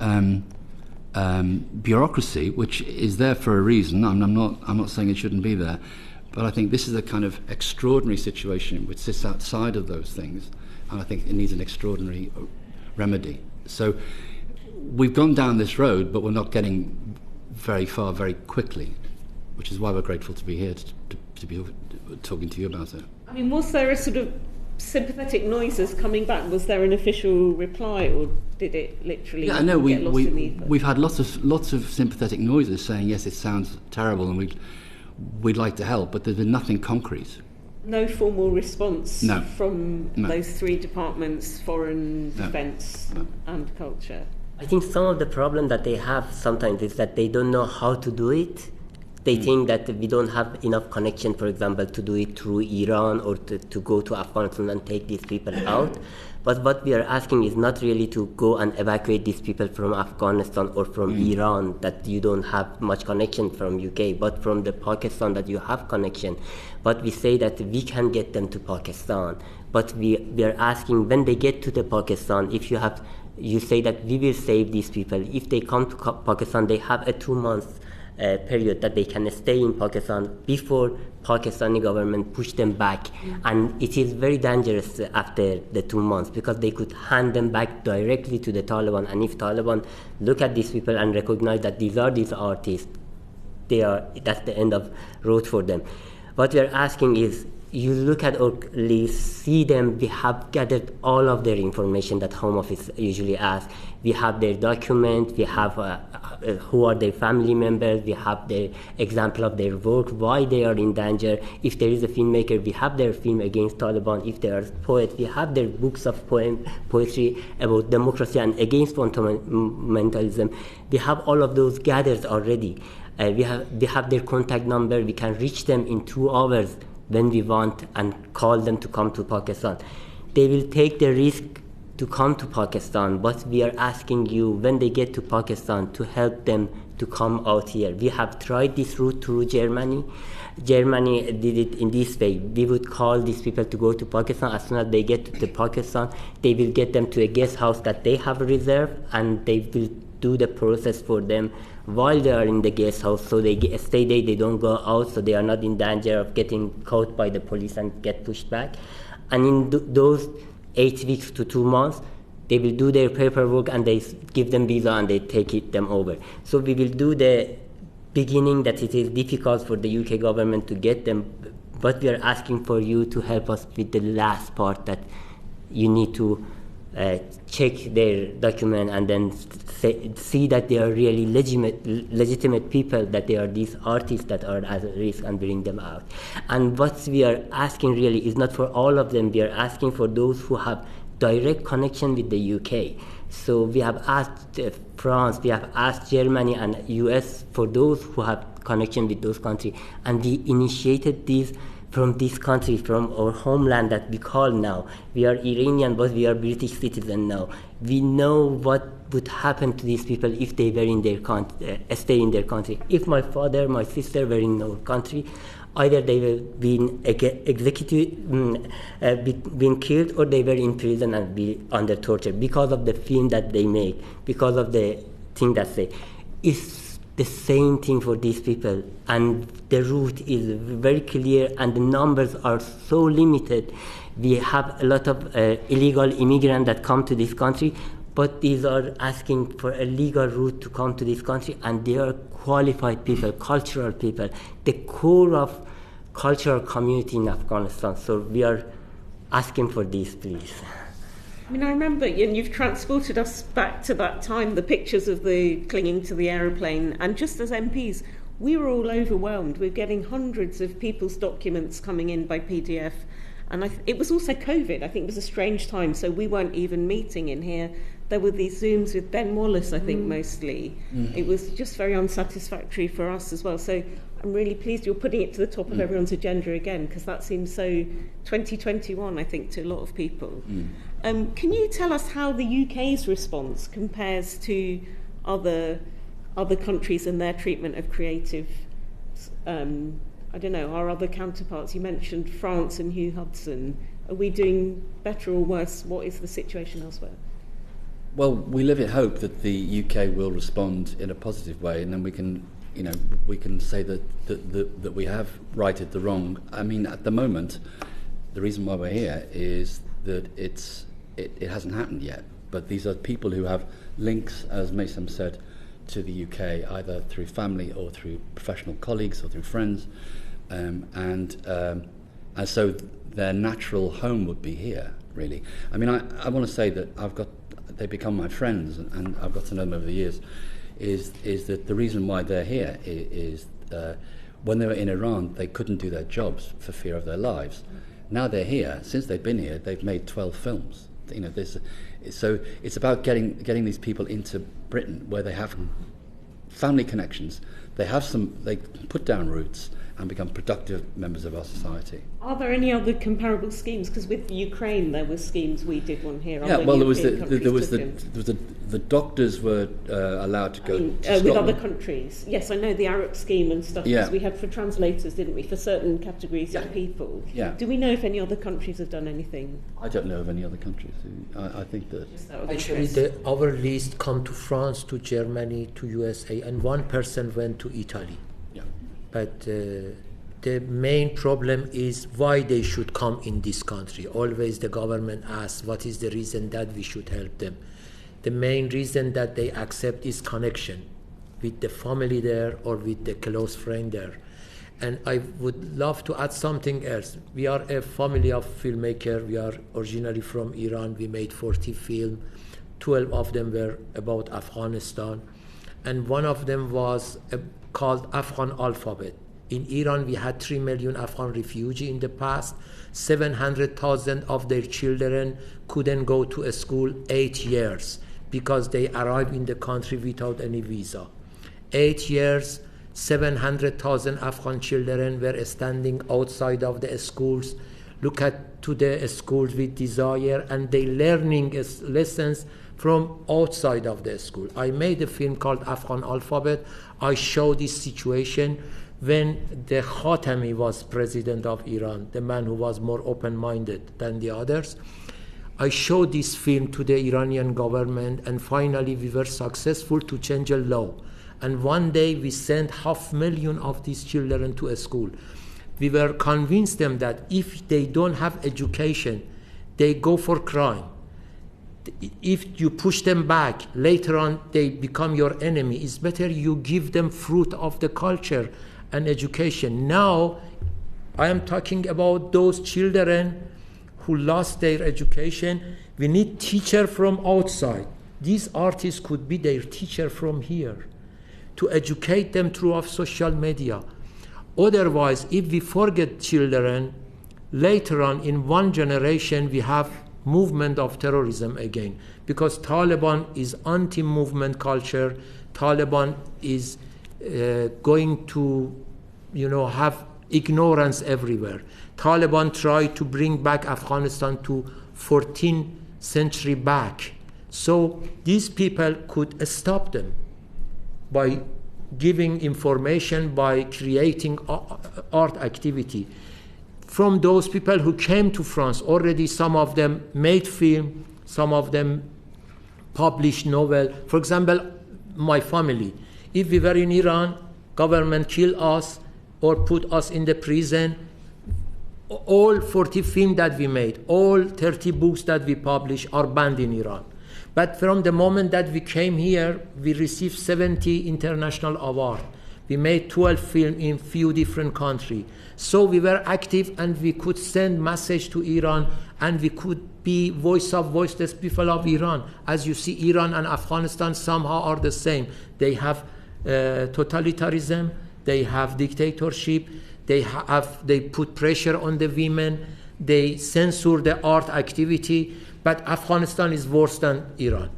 Speaker 3: bureaucracy, which is there for a reason. I'm not saying it shouldn't be there, but I think this is a kind of extraordinary situation which sits outside of those things, and I think it needs an extraordinary remedy. So we've gone down this road, but we're not getting very far very quickly, which is why we're grateful to be here to be talking to you about it.
Speaker 9: I mean, was there a sort of sympathetic noises coming back? Was there an official reply, or did it literally get lost in the ether?
Speaker 3: We've had lots of sympathetic noises saying, yes, it sounds terrible and we'd like to help, but there's been nothing concrete.
Speaker 9: No formal response from those three departments, foreign, defence and culture.
Speaker 5: I think some of the problem that they have sometimes is that they don't know how to do it. They think that we don't have enough connection, for example, to do it through Iran or to go to Afghanistan and take these people out. But what we are asking is not really to go and evacuate these people from Afghanistan or from Iran, that you don't have much connection from UK, but from the Pakistan that you have connection. But we say that we can get them to Pakistan. But we are asking, when they get to the Pakistan, if you say that we will save these people. If they come to Pakistan, they have a 2-month period that they can stay in Pakistan before Pakistani government push them back. And it is very dangerous after the 2 months, because they could hand them back directly to the Taliban. And if Taliban look at these people and recognize that these artists, that's the end of road for them. What we are asking is, you look at or see them. We have gathered all of their information that Home Office usually asks. We have their document, we have who are their family members, we have the example of their work, why they are in danger. If there is a filmmaker, we have their film against Taliban. If they are poets, we have their books of poetry about democracy and against fundamentalism. We have all of those gathered already. We have their contact number. We can reach them in 2 hours when we want and call them to come to Pakistan. They will take the risk to come to Pakistan, but we are asking you, when they get to Pakistan, to help them to come out here. We have tried this route through Germany. Germany did it in this way. We would call these people to go to Pakistan. As soon as they get to Pakistan, they will get them to a guest house that they have reserved, and they will do the process for them while they are in the guest house, so they stay there, they don't go out, so they are not in danger of getting caught by the police and get pushed back. And in those 8 weeks to 2 months, they will do their paperwork and they give them visa and they take them over. So we will do the beginning that it is difficult for the UK government to get them, but we are asking for you to help us with the last part, that you need to check their document and then see that they are really legitimate people, that they are these artists that are at risk, and bring them out. And what we are asking really is not for all of them. We are asking for those who have direct connection with the UK. So we have asked France, we have asked Germany and US for those who have connection with those countries. And we initiated this from this country, from our homeland that we call now. We are Iranian, but we are British citizens now. We know what would happen to these people if they were in their stay in their country. If my father, my sister were in our country, either they were being been killed, or they were in prison and be under torture because of the film that they make, because of the thing that they. It's the same thing for these people, and the route is very clear, and the numbers are so limited. We have a lot of illegal immigrants that come to this country, but these are asking for a legal route to come to this country, and they are qualified people, cultural people, the core of cultural community in Afghanistan. So we are asking for this, please.
Speaker 9: I mean, I remember, and you've transported us back to that time, the pictures of the clinging to the aeroplane, and just as MPs, we were all overwhelmed. We're getting hundreds of people's documents coming in by PDF, and it was also COVID. I think it was a strange time, so we weren't even meeting in here. There were these Zooms with Ben Wallace, I think, mostly. It was just very unsatisfactory for us as well. So I'm really pleased you're putting it to the top of everyone's agenda again, because that seems so 2021, I think, to a lot of people. Can you tell us how the UK's response compares to other countries and their treatment of creative, I don't know, our other counterparts? You mentioned France and Hugh Hudson. Are we doing better or worse? What is the situation elsewhere?
Speaker 3: Well, we live in hope that the UK will respond in a positive way, and then we can say that we have righted the wrong. I mean, at the moment, the reason why we're here is that it hasn't happened yet. But these are people who have links, as Maysam said, to the UK, either through family or through professional colleagues or through friends, and so their natural home would be here. Really, I mean, I want to say that they become my friends, and I've got to know them over the years, is that the reason why they're here is when they were in Iran, they couldn't do their jobs for fear of their lives. Now they're here. Since they've been here, they've made 12 films. So it's about getting these people into Britain, where they have family connections. They put down roots and become productive members of our society.
Speaker 9: Are there any other comparable schemes? Because with Ukraine, there were schemes. We did one here.
Speaker 3: Yeah, well, the doctors were allowed to go to
Speaker 9: with other countries. Yes, I know the Arab scheme and stuff.
Speaker 3: Yeah.
Speaker 9: Because we had for translators, didn't we, for certain categories of people.
Speaker 3: Yeah.
Speaker 9: Do we know if any other countries have done anything?
Speaker 3: I don't know of any other countries. I think that
Speaker 2: actually our list come to France, to Germany, to USA, and one person went to Italy. But the main problem is why they should come in this country. Always the government asks what is the reason that we should help them. The main reason that they accept is connection with the family there or with the close friend there. And I would love to add something else. We are a family of filmmakers. We are originally from Iran. We made 40 films. 12 of them were about Afghanistan. And one of them was called Afghan Alphabet. In Iran, we had 3 million Afghan refugees in the past. 700,000 of their children couldn't go to a school 8 years because they arrived in the country without any visa. 8 years, 700,000 Afghan children were standing outside of the schools. Look at to the schools with desire, and they learning lessons from outside of the school. I made a film called Afghan Alphabet. I show this situation when the Khatami was president of Iran, the man who was more open-minded than the others. I showed this film to the Iranian government, and finally we were successful to change a law. And one day we sent 500,000 of these children to a school. We were convinced them that if they don't have education, they go for crime. If you push them back, later on they become your enemy. It's better you give them fruit of the culture and education. Now, I am talking about those children who lost their education. We need teachers from outside. These artists could be their teacher from here to educate them through social media. Otherwise, if we forget children, later on in one generation we have movement of terrorism again, because Taliban is anti-movement culture. Taliban is going to, have ignorance everywhere. Taliban tried to bring back Afghanistan to 14th century back. So these people could stop them by giving information, by creating art activity. From those people who came to France, already some of them made film, some of them published novel. For example, my family. If we were in Iran, government killed us or put us in the prison, all 40 films that we made, all 30 books that we published are banned in Iran. But from the moment that we came here, we received 70 international awards. We made 12 films in few different countries. So we were active and we could send message to Iran and we could be voice of voiceless people of Iran. As you see, Iran and Afghanistan somehow are the same. They have totalitarianism, they have dictatorship, they put pressure on the women, they censor the art activity, but Afghanistan is worse than Iran.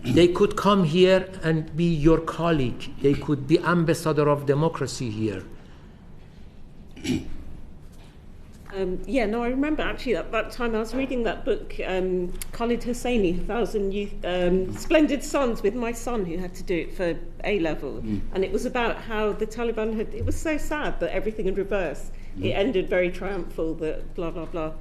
Speaker 2: They could come here and be your colleague. They could be ambassador of democracy here.
Speaker 9: I remember actually at that time I was reading that book, Khalid Hosseini, 1,000 Youth, Splendid Sons, with my son who had to do it for A-level. And it was about how the Taliban it was so sad that everything had reversed. It ended very triumphal, that blah, blah, blah.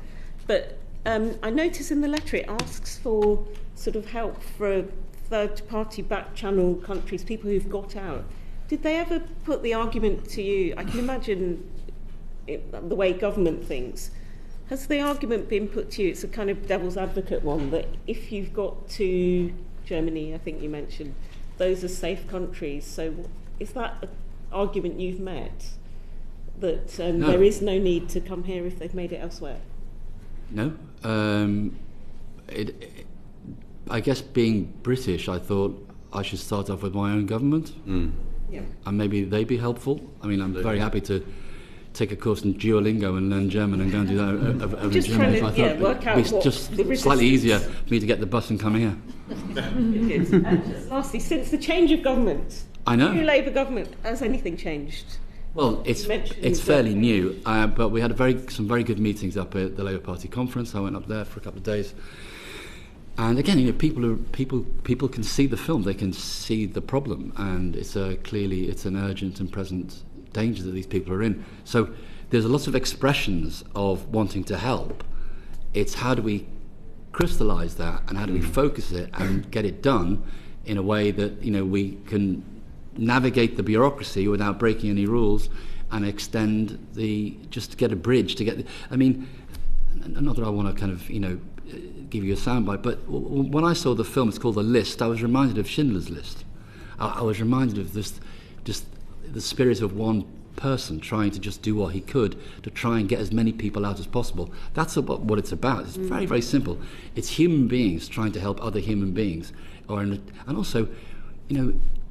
Speaker 9: But I notice in the letter it asks for sort of help for third-party back-channel countries, people who've got out. Did they ever put the argument to you? I can imagine the way government thinks. Has the argument been put to you, it's a kind of devil's advocate one, that if you've got to Germany, I think you mentioned, those are safe countries, so is that an argument you've met? That
Speaker 3: No.
Speaker 9: There is no need to come here if they've made it elsewhere?
Speaker 3: No. I guess being British, I thought I should start off with my own government.
Speaker 9: Yeah.
Speaker 3: And maybe they'd be helpful. I mean, I'm very happy to take a course in Duolingo and learn German and go and do that over in
Speaker 9: Just
Speaker 3: Germany.
Speaker 9: trying to work out
Speaker 3: it'd be
Speaker 9: what
Speaker 3: just
Speaker 9: the
Speaker 3: slightly easier
Speaker 9: resistance-
Speaker 3: for me to get the bus and come here.
Speaker 9: It is. And just lastly, since the change of government,
Speaker 3: I know.
Speaker 9: new Labour government, has anything changed?
Speaker 3: Well, it's
Speaker 9: mentioned
Speaker 3: fairly
Speaker 9: that-
Speaker 3: new, but we had some very good meetings up at the Labour Party conference. I went up there for a couple of days, and again, people can see the film, they can see the problem, and it's an urgent and present danger that these people are in. So there's a lot of expressions of wanting to help. It's how do we crystallise that, and how do we focus it and get it done in a way that we can navigate the bureaucracy without breaking any rules, and extend just to get a bridge to get. I mean, not that I want to kind of give you a soundbite, but when I saw the film, it's called The List. I was reminded of Schindler's List. I was reminded of this, just the spirit of one person trying to just do what he could to try and get as many people out as possible. That's what it's about. It's very, very simple. It's human beings trying to help other human beings, and also,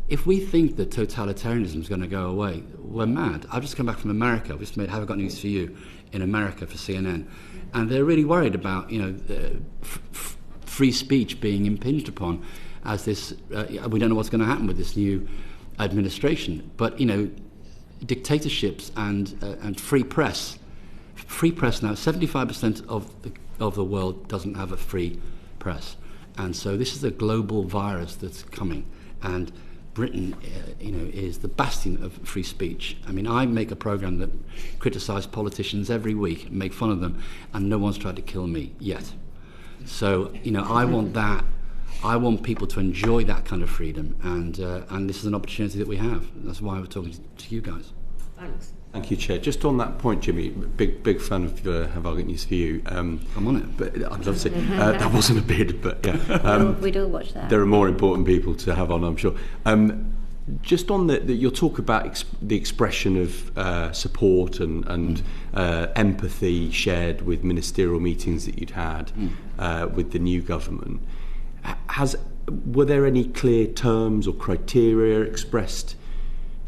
Speaker 3: if we think that totalitarianism is going to go away, we're mad. I've just come back from America. I've just made Have I Got News for You in America for CNN, and they're really worried about free speech being impinged upon as this. We don't know what's going to happen with this new administration, but dictatorships and free press now. 75% of the world doesn't have a free press, and so this is a global virus that's coming, and Britain, is the bastion of free speech. I mean, I make a program that criticises politicians every week, and make fun of them, and no one's tried to kill me yet. So, I want that. I want people to enjoy that kind of freedom, and this is an opportunity that we have. That's why we're talking to you guys.
Speaker 9: Thanks.
Speaker 6: Thank you, Chair. Just on that point, Jimmy, big fan of Have I Got News for You.
Speaker 3: I'm on it.
Speaker 6: But I'd love to say that wasn't a bid, but yeah.
Speaker 1: We'd all watch that.
Speaker 6: There are more important people to have on, I'm sure. Just on you'll talk about the expression of support and empathy shared with ministerial meetings that you'd had with the new government. Were there any clear terms or criteria expressed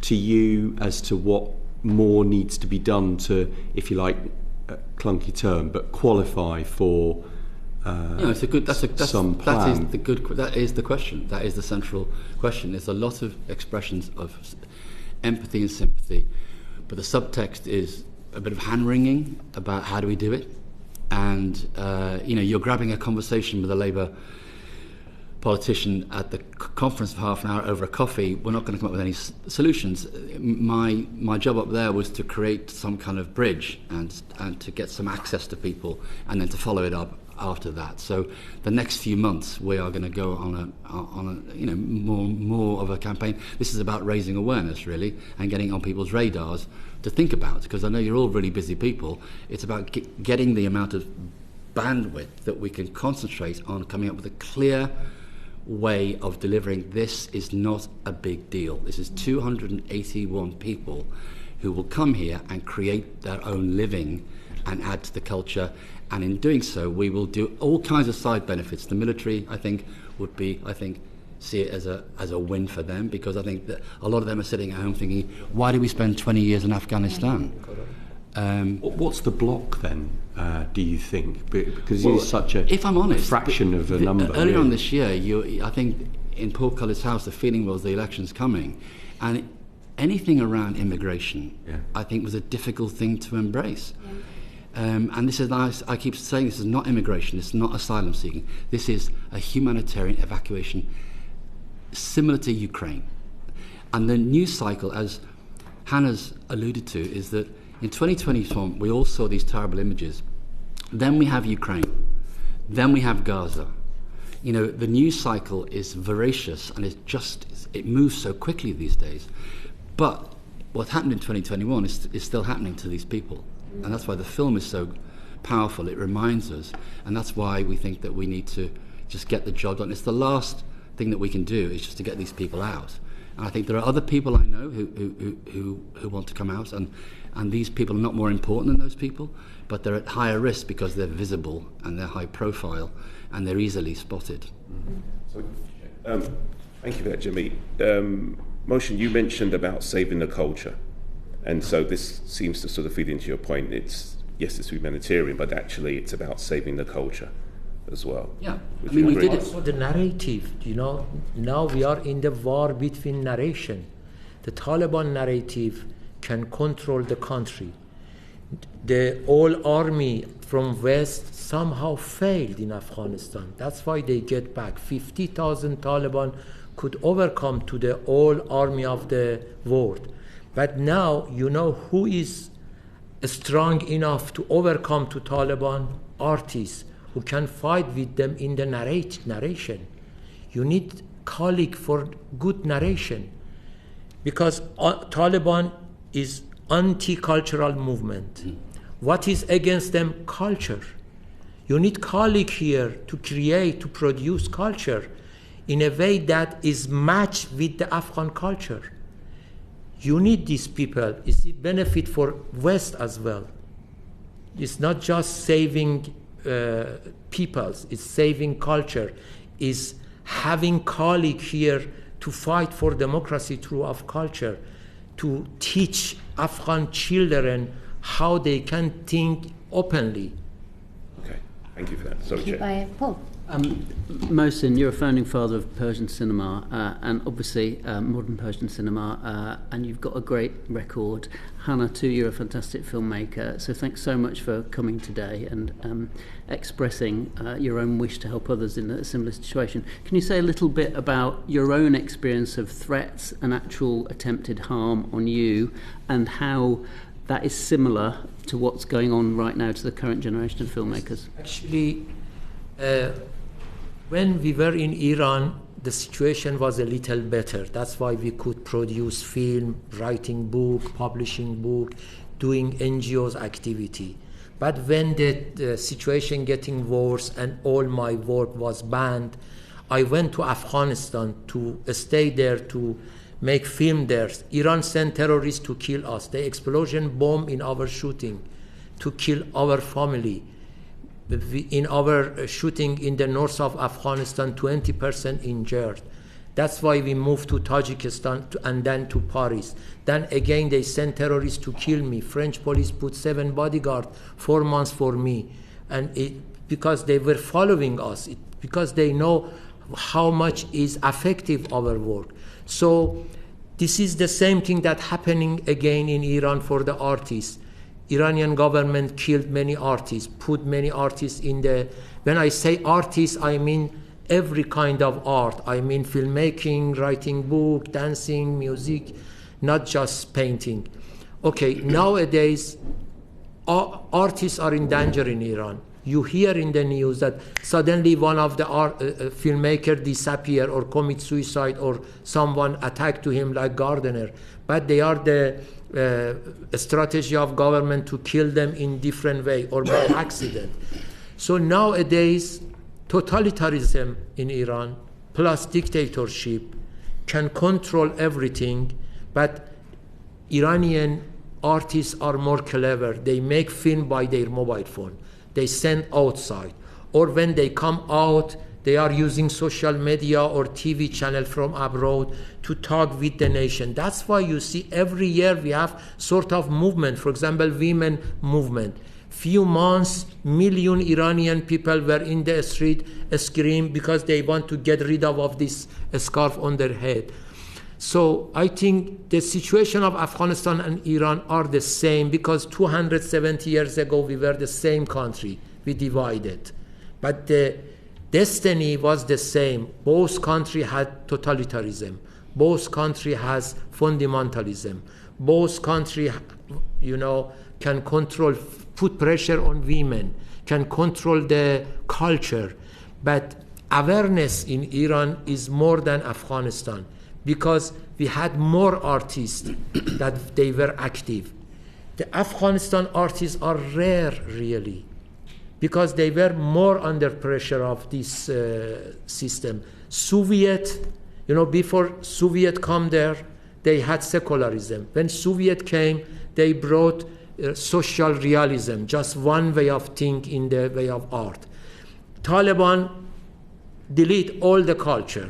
Speaker 6: to you as to what more needs to be done to, if you like, a clunky term, but qualify for
Speaker 3: it's a good.
Speaker 6: some plan.
Speaker 3: That is the question. That is the central question. There's a lot of expressions of empathy and sympathy, but the subtext is a bit of hand-wringing about how do we do it. And you're grabbing a conversation with a Labour politician at the conference for half an hour over a coffee. We're not going to come up with any solutions. My job up there was to create some kind of bridge and to get some access to people, and then to follow it up after that. So the next few months we are going to go on a more of a campaign. This is about raising awareness, really, and getting on people's radars to think about, because I know you're all really busy people. It's about getting the amount of bandwidth that we can concentrate on coming up with a clear way of delivering. This is not a big deal. This is 281 people who will come here and create their own living and add to the culture, and in doing so we will do all kinds of side benefits. The military, I think, see it as a win for them, because I think that a lot of them are sitting at home thinking, why did we spend 20 years in Afghanistan?
Speaker 6: What's the block then, do you think? Because it's such a
Speaker 3: if I'm honest,
Speaker 6: fraction of a number.
Speaker 3: Earlier on this year, I think in Portcullis House the feeling was the election's coming, and anything around immigration I think was a difficult thing to embrace. And this is, I keep saying, this is not immigration, it's not asylum seeking, this is a humanitarian evacuation similar to Ukraine. And the news cycle, as Hannah's alluded to, is that in 2021 we all saw these terrible images. Then we have Ukraine, then we have Gaza. The news cycle is voracious, and it moves so quickly these days. But what happened in 2021 is still happening to these people. And that's why the film is so powerful. It reminds us, and that's why we think that we need to just get the job done. It's the last thing that we can do, is just to get these people out. And I think there are other people I know who want to come out, and these people are not more important than those people, but they're at higher risk because they're visible and they're high profile and they're easily spotted.
Speaker 7: So, thank you for that, Jimmy. Mohsen, you mentioned about saving the culture. And so this seems to sort of feed into your point. It's humanitarian, but actually it's about saving the culture as well.
Speaker 3: Yeah,
Speaker 2: we did it. Also the narrative, now we are in the war between narration. The Taliban narrative can control the country. The whole army from West somehow failed in Afghanistan. That's why they get back. 50,000 Taliban could overcome to the whole army of the world. But now who is strong enough to overcome to Taliban? Artists who can fight with them in the narration. You need colleague for good narration, because Taliban is anti-cultural movement. What is against them? Culture. You need colleague here to create, to produce culture in a way that is matched with the Afghan culture. You need these people. It's a benefit for West as well. It's not just saving peoples, it's saving culture. It's having colleagues here to fight for democracy through of culture, to teach Afghan children how they can think openly.
Speaker 7: Okay, thank you for that. Sorry, Chair.
Speaker 1: Paul.
Speaker 10: Mohsen, you're a founding father of Persian cinema, and obviously modern Persian cinema, and you've got a great record. Hana, too, you're a fantastic filmmaker, so thanks so much for coming today and expressing your own wish to help others in a similar situation. Can you say a little bit about your own experience of threats and actual attempted harm on you, and how that is similar to what's going on right now to the current generation of filmmakers?
Speaker 2: Actually, when we were in Iran, the situation was a little better. That's why we could produce film, writing book, publishing book, doing NGOs activity. But when the situation getting worse and all my work was banned, I went to Afghanistan to stay there to make film there. Iran sent terrorists to kill us. The explosion bomb in our shooting to kill our family. In our shooting in the north of Afghanistan, 20% injured. That's why we moved to Tajikistan and then to Paris. Then again they sent terrorists to kill me. French police put 7 bodyguards, 4 months for me. And because they were following us, because they know how much is effective our work. So this is the same thing that happening again in Iran for the artists. Iranian government killed many artists, put many artists in the, when I say artists, I mean every kind of art. I mean filmmaking, writing book, dancing, music, not just painting. Okay, nowadays, artists are in danger in Iran. You hear in the news that suddenly one of the filmmaker disappear or commit suicide or someone attacked to him like Gardner. But they are the strategy of government to kill them in different way or by accident. So nowadays, totalitarianism in Iran plus dictatorship can control everything, but Iranian artists are more clever. They make film by their mobile phone. They send outside. Or when they come out, they are using social media or TV channel from abroad to talk with the nation. That's why you see every year we have sort of movement. For example, women movement. Few months, million Iranian people were in the street scream because they want to get rid of this scarf on their head. So I think the situation of Afghanistan and Iran are the same because 270 years ago we were the same country. We divided. But the destiny was the same. Both countries had totalitarianism. Both countries has fundamentalism. Both countries, can control, put pressure on women, can control the culture. But awareness in Iran is more than Afghanistan because we had more artists that they were active. The Afghanistan artists are rare, really, because they were more under pressure of this system. Soviet, before Soviet come there, they had secularism. When Soviet came, they brought social realism, just one way of thinking in the way of art. Taliban delete all the culture.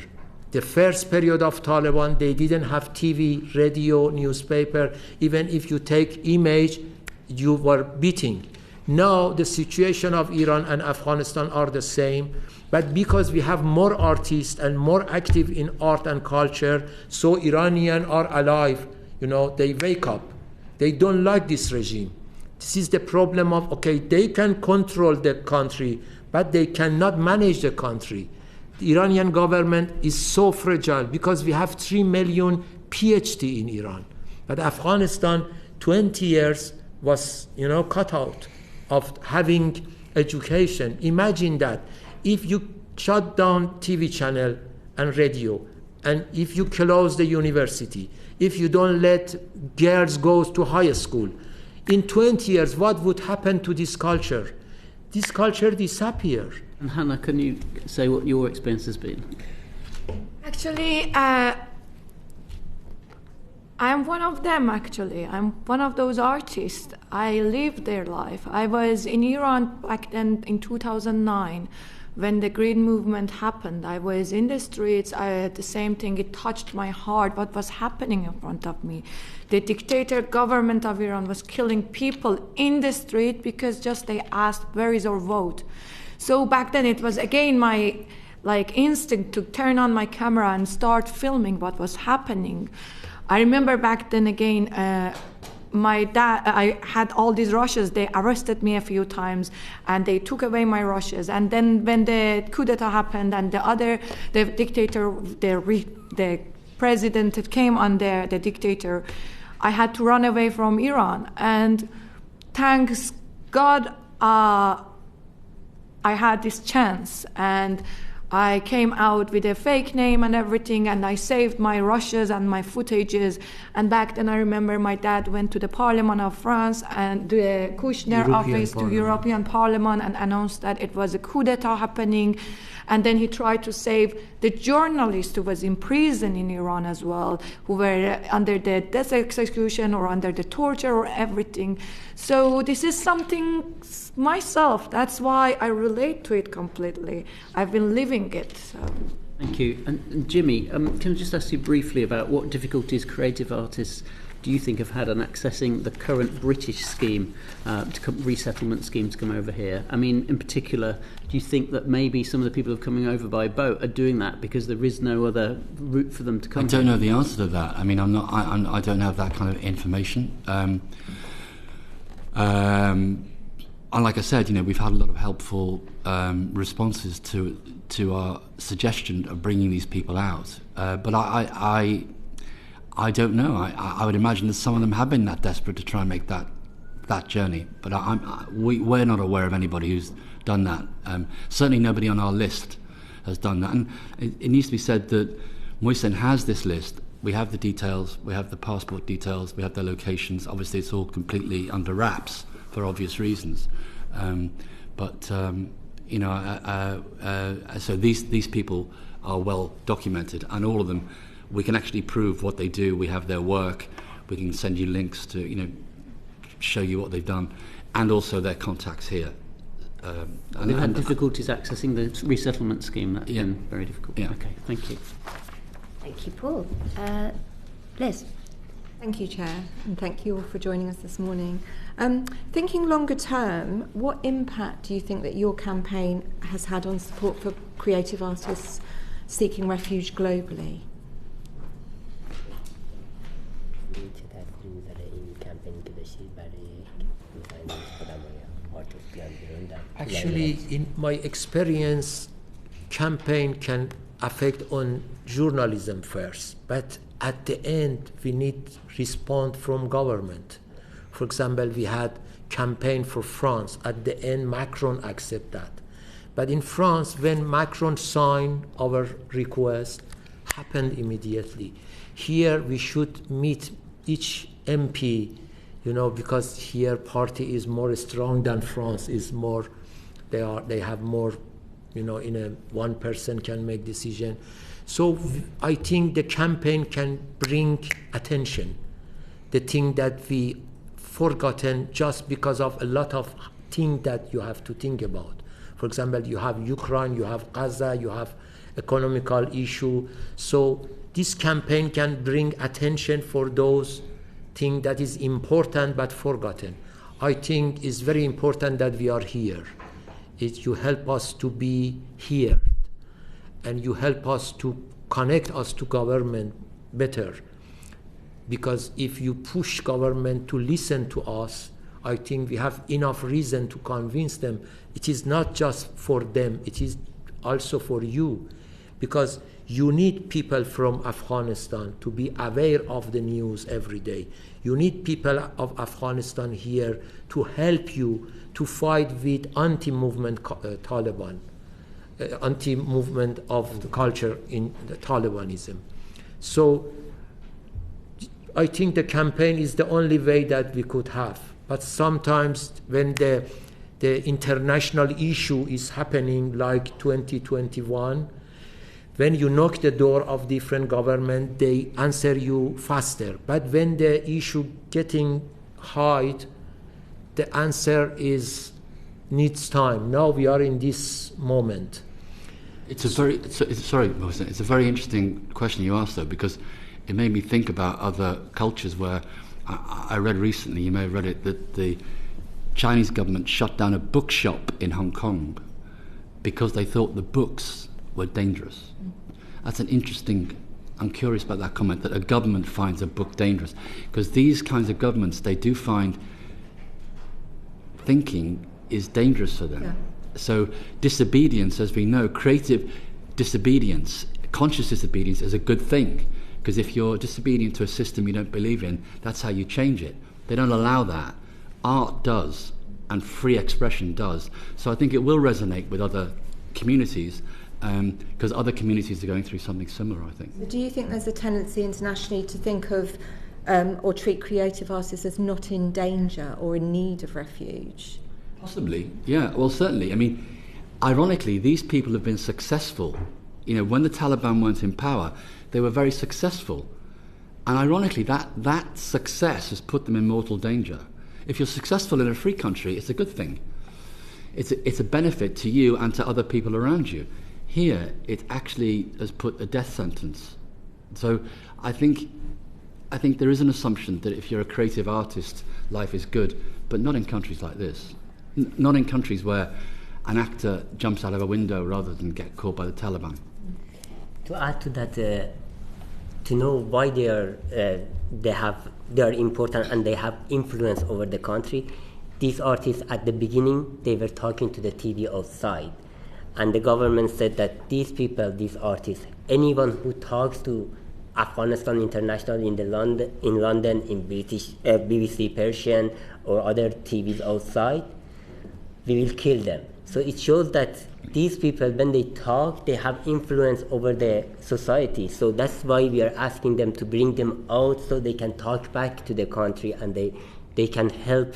Speaker 2: The first period of Taliban, they didn't have TV, radio, newspaper. Even if you take image, you were beating. Now the situation of Iran and Afghanistan are the same, but because we have more artists and more active in art and culture, so Iranians are alive. They wake up. They don't like this regime. This is the problem of, they can control the country, but they cannot manage the country. The Iranian government is so fragile because we have 3 million PhD in Iran. But Afghanistan, 20 years was, cut out of having education. Imagine that. If you shut down TV channel and radio, and if you close the university, if you don't let girls go to high school, in 20 years, what would happen to this culture? This culture disappears.
Speaker 10: And Hana, can you say what your experience has been?
Speaker 8: Actually, I'm one of them, actually. I'm one of those artists. I lived their life. I was in Iran back then in 2009 when the Green Movement happened. I was in the streets. The same thing, it touched my heart, what was happening in front of me. The dictator government of Iran was killing people in the street because just they asked, where is our vote? So back then it was again my instinct to turn on my camera and start filming what was happening. I remember back then again, my dad, I had all these rushes. They arrested me a few times and they took away my rushes. And then when the coup d'etat happened and the dictator, the president came on there, the dictator, I had to run away from Iran. And thanks God, I had this chance and I came out with a fake name and everything, and I saved my rushes and my footages. And back then I remember my dad went to the Parliament of France and the Kushner office to European Parliament and announced that it was a coup d'etat happening. And then he tried to save the journalist who was in prison in Iran as well, who were under the death execution or under the torture or everything. So this is something myself. That's why I relate to it completely. I've been living it. So.
Speaker 10: Thank you. And Jimmy, can I just ask you briefly about what difficulties creative artists do you think have had an accessing the current British scheme, resettlement scheme to come over here? I mean, in particular, do you think that maybe some of the people who are coming over by boat are doing that because there is no other route for them to come?
Speaker 3: I don't know the answer to that. I mean, I don't have that kind of information. And like I said, we've had a lot of helpful responses to our suggestion of bringing these people out. But I don't know. I would imagine that some of them have been that desperate to try and make that journey. But we're not aware of anybody who's done that. Certainly nobody on our list has done that. And it needs to be said that Mohsen has this list. We have the details, we have the passport details, we have their locations. Obviously it's all completely under wraps for obvious reasons. So these people are well documented, and all of them, we can actually prove what they do. We have their work. We can send you links to, show you what they've done, and also their contacts here.
Speaker 10: And they've had difficulties accessing the resettlement scheme. That's been very difficult.
Speaker 3: Yeah.
Speaker 10: Okay, thank you.
Speaker 1: Thank you, Paul. Liz.
Speaker 11: Thank you, Chair, and thank you all for joining us this morning. Thinking longer term, what impact do you think that your campaign has had on support for creative artists seeking refuge globally?
Speaker 2: Actually, in my experience, campaign can affect on journalism first, but at the end we need response from government. For example, we had campaign for France. At the end, Macron accept that. But in France, when Macron signed our request, happened immediately. Here we should meet each MP, because here party is more strong than France is more. They have more, one person can make decision. So I think the campaign can bring attention, the thing that we forgotten just because of a lot of things that you have to think about. For example, you have Ukraine, you have Gaza, you have economical issue. So this campaign can bring attention for those things that is important but forgotten. I think it's very important that we are here. You help us to be here, and you help us to connect us to government better. Because if you push government to listen to us, I think we have enough reason to convince them. It is not just for them, it is also for you. Because you need people from Afghanistan to be aware of the news every day. You need people of Afghanistan here to help you to fight with anti-movement Taliban, anti-movement of the culture in the Talibanism. So I think the campaign is the only way that we could have. But sometimes when the international issue is happening like 2021, when you knock the door of different government, they answer you faster. But when the issue getting high, the answer needs time. Now we are in this moment.
Speaker 3: Sorry, Mohsen, it's a very interesting question you asked, though, because it made me think about other cultures where I read recently, you may have read it, that the Chinese government shut down a bookshop in Hong Kong because they thought the books were dangerous. That's an interesting, I'm curious about that comment, that a government finds a book dangerous, because these kinds of governments, they do find thinking is dangerous for them. Yeah. So disobedience, as we know, creative disobedience, conscious disobedience is a good thing, because if you're disobedient to a system you don't believe in, that's how you change it. They don't allow that. Art does, and free expression does. So I think it will resonate with other communities, because other communities are going through something similar, I think.
Speaker 11: So do you think there's a tendency internationally to think of or treat creative artists as not in danger or in need of refuge?
Speaker 3: Possibly, yeah. Well, certainly. I mean, ironically, these people have been successful. When the Taliban weren't in power, they were very successful. And ironically, that success has put them in mortal danger. If you're successful in a free country, it's a good thing. It's a benefit to you and to other people around you. Here, it actually has put a death sentence. So I think I think there is an assumption that if you're a creative artist, life is good, but not in countries like this. Not in countries where an actor jumps out of a window rather than get caught by the Taliban.
Speaker 5: To add to that, to know why they are important and they have influence over the country, these artists at the beginning, they were talking to the TV outside. And the government said that these people, these artists, anyone who talks to Afghanistan International in London, in British BBC Persian or other TVs outside, we will kill them. So it shows that these people, when they talk, they have influence over the society. So that's why we are asking them to bring them out so they can talk back to the country and they can help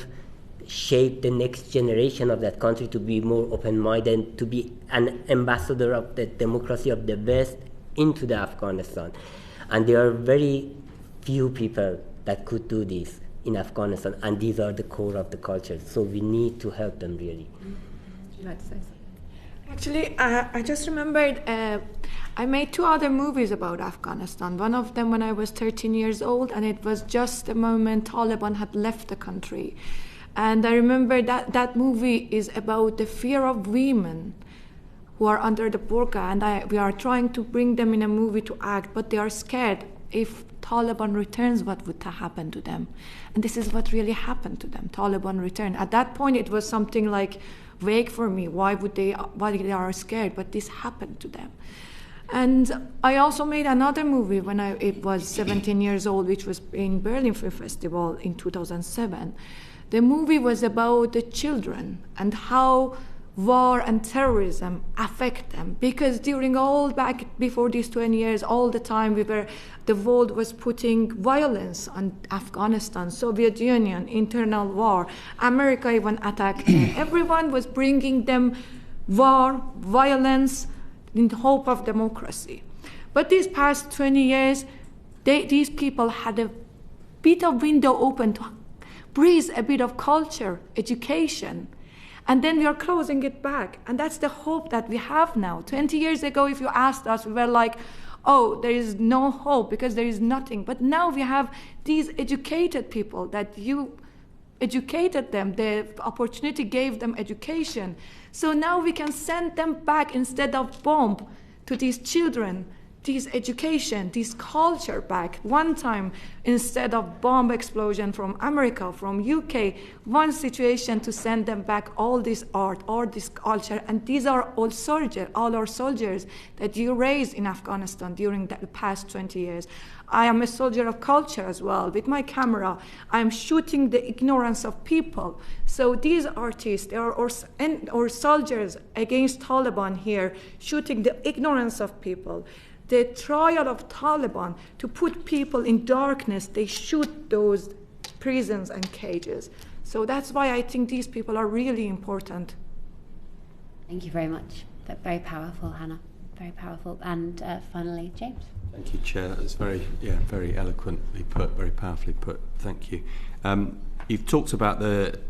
Speaker 5: shape the next generation of that country to be more open-minded, to be an ambassador of the democracy of the West into the Afghanistan. And there are very few people that could do this in Afghanistan, and these are the core of the culture. So we need to help them, really.
Speaker 11: Would you like to say something?
Speaker 8: Actually, I just remembered I made 2 other movies about Afghanistan. One of them when I was 13 years old, and it was just the moment Taliban had left the country. And I remember that movie is about the fear of women who are under the burqa, and we are trying to bring them in a movie to act, but they are scared. If Taliban returns, what would happen to them? And this is what really happened to them. Taliban returned. At that point, it was something like vague for me. Why they are scared? But this happened to them. And I also made another movie when it was 17 years old, which was in Berlin Film Festival in 2007. The movie was about the children and how war and terrorism affect them. Because during back before these 20 years, all the time the world was putting violence on Afghanistan, Soviet Union, internal war, America even attacked them. Everyone was bringing them war, violence, in the hope of democracy. But these past 20 years, these people had a bit of window open to breathe a bit of culture, education, and then we are closing it back. And that's the hope that we have now. 20 years ago, if you asked us, we were like, oh, there is no hope because there is nothing. But now we have these educated people that you educated them, the opportunity gave them education. So now we can send them back instead of bomb to these children, this education, this culture back. One time, instead of bomb explosion from America, from UK, one situation to send them back all this art, all this culture, and these are all our soldiers that you raised in Afghanistan during the past 20 years. I am a soldier of culture as well. With my camera, I'm shooting the ignorance of people. So these artists, they are our soldiers against Taliban here, shooting the ignorance of people. The trial of Taliban to put people in darkness, they shoot those prisons and cages. So that's why I think these people are really important.
Speaker 1: Thank you very much. That's very powerful, Hannah. Very powerful. And finally, James.
Speaker 6: Thank you, Chair. That was very eloquently put, very powerfully put. Thank you. You've talked about the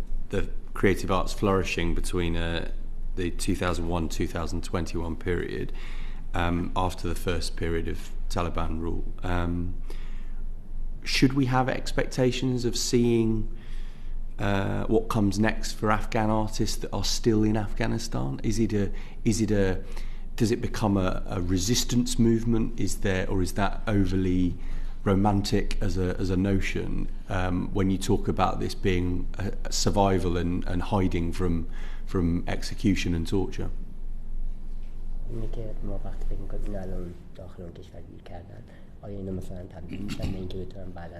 Speaker 6: creative arts flourishing between the 2001-2021 period. After the first period of Taliban rule. Should we have expectations of seeing what comes next for Afghan artists that are still in Afghanistan? Does it become a resistance movement? Is that overly romantic as a notion when you talk about this being a survival and hiding from execution and torture?
Speaker 5: اینه که ما وقتی فکر می‌کنیم این الان داخل اون کشور گیر کردن آیا اینا مثلا تبدیل میشن به اینکه بتونن بعداً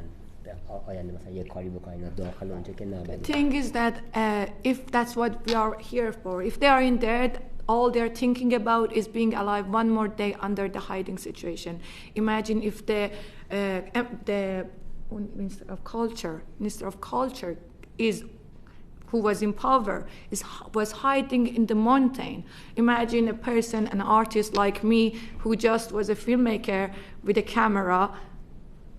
Speaker 5: آینده مثلا یه کاری بکنن داخل اونجا که نه
Speaker 8: The thing is that if that's what we are here for, if they are in there, all they're thinking about is being alive one more day under the hiding situation. Imagine if the Minister of Culture who was in power was hiding in the mountain. Imagine a person, an artist like me, who just was a filmmaker with a camera,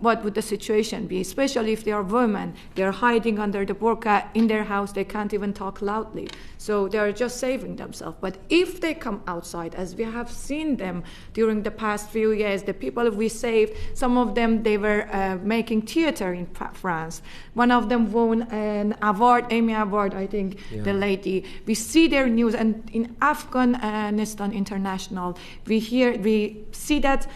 Speaker 8: what would the situation be, especially if they are women. They're hiding under the burqa in their house. They can't even talk loudly. So they're just saving themselves. But if they come outside, as we have seen them during the past few years, the people we saved, some of them, they were making theater in France. One of them won an award, Emmy Award, I think, the lady. We see their news, and in Afghanistan International, we see that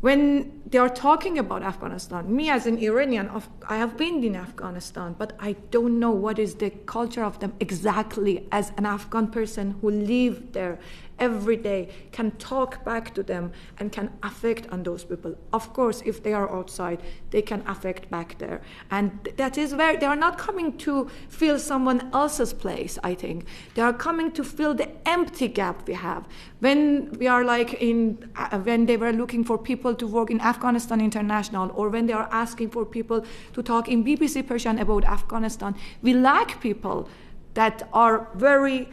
Speaker 8: when they are talking about Afghanistan, me as an Iranian, I have been in Afghanistan, but I don't know what is the culture of them exactly. As an Afghan person who live there every day, can talk back to them and can affect on those people. Of course, if they are outside, they can affect back there. And that is where they are not coming to fill someone else's place, I think. They are coming to fill the empty gap we have. When we are when they were looking for people to work in Afghanistan International, or when they are asking for people to talk in BBC Persian about Afghanistan, we lack people that are very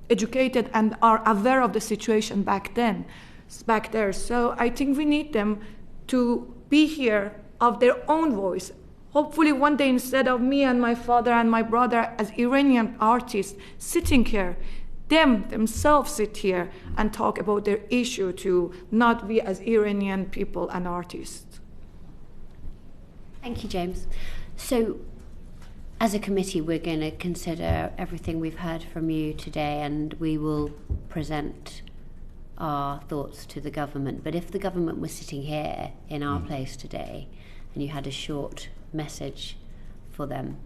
Speaker 8: educated and are aware of the situation back there. So I think we need them to be here of their own voice. Hopefully one day, instead of me and my father and my brother as Iranian artists sitting here, themselves sit here and talk about their issue, to not we as Iranian people and artists.
Speaker 1: Thank you, James. So, as a committee, we're going to consider everything we've heard from you today, and we will present our thoughts to the government. But if the government was sitting here in our place today, and you had a short message for them,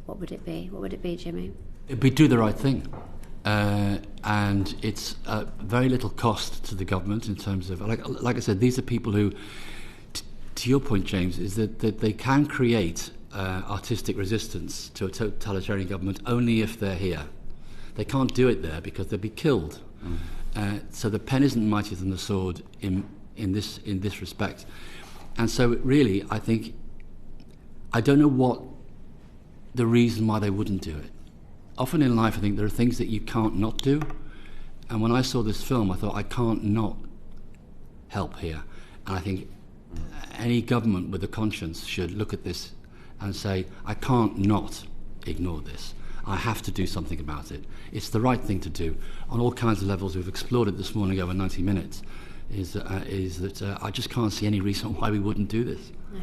Speaker 1: what would it be? What would it be, Jimmy?
Speaker 3: It'd be do the right thing. And it's very little cost to the government in terms of, like I said, these are people who, to your point, James, is that they can create artistic resistance to a totalitarian government only if they're here. They can't do it there because they'll be killed. So the pen isn't mightier than the sword in this respect. And so really, I think, I don't know what the reason why they wouldn't do it. Often in life, I think there are things that you can't not do. And when I saw this film, I thought, I can't not help here. And I think any government with a conscience should look at this and say, I can't not ignore this. I have to do something about it. It's the right thing to do. On all kinds of levels, we've explored it this morning over 90 minutes, is that I just can't see any reason why we wouldn't do this.
Speaker 1: No.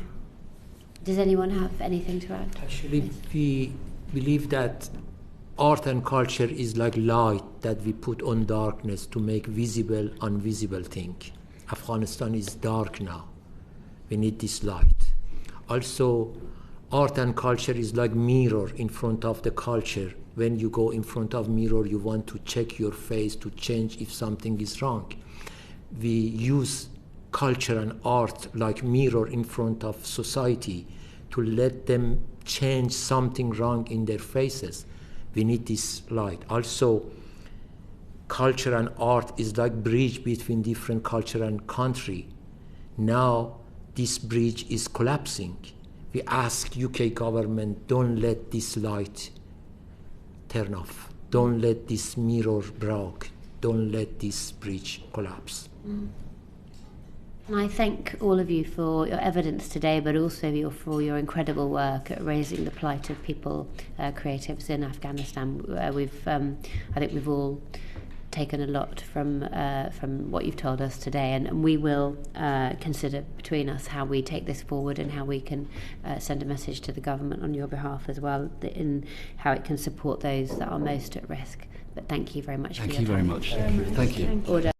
Speaker 1: Does anyone have anything to add?
Speaker 2: Actually, we believe that art and culture is like light that we put on darkness to make visible invisible thing. Afghanistan is dark now. We need this light. Also, art and culture is like mirror in front of the culture. When you go in front of mirror, you want to check your face to change if something is wrong. We use culture and art like mirror in front of society to let them change something wrong in their faces. We need this light. Also, culture and art is like bridge between different culture and country. Now, this bridge is collapsing. We ask UK government, don't let this light turn off. Don't let this mirror break. Don't let this bridge collapse.
Speaker 1: And I thank all of you for your evidence today, but also for your incredible work at raising the plight of people, creatives in Afghanistan. I think we've all taken a lot from what you've told us today, and we will consider between us how we take this forward and how we can send a message to the government on your behalf as well, in how it can support those that are most at risk. But thank you very much for your time.
Speaker 3: Thank you very much. Thank you.
Speaker 1: Order.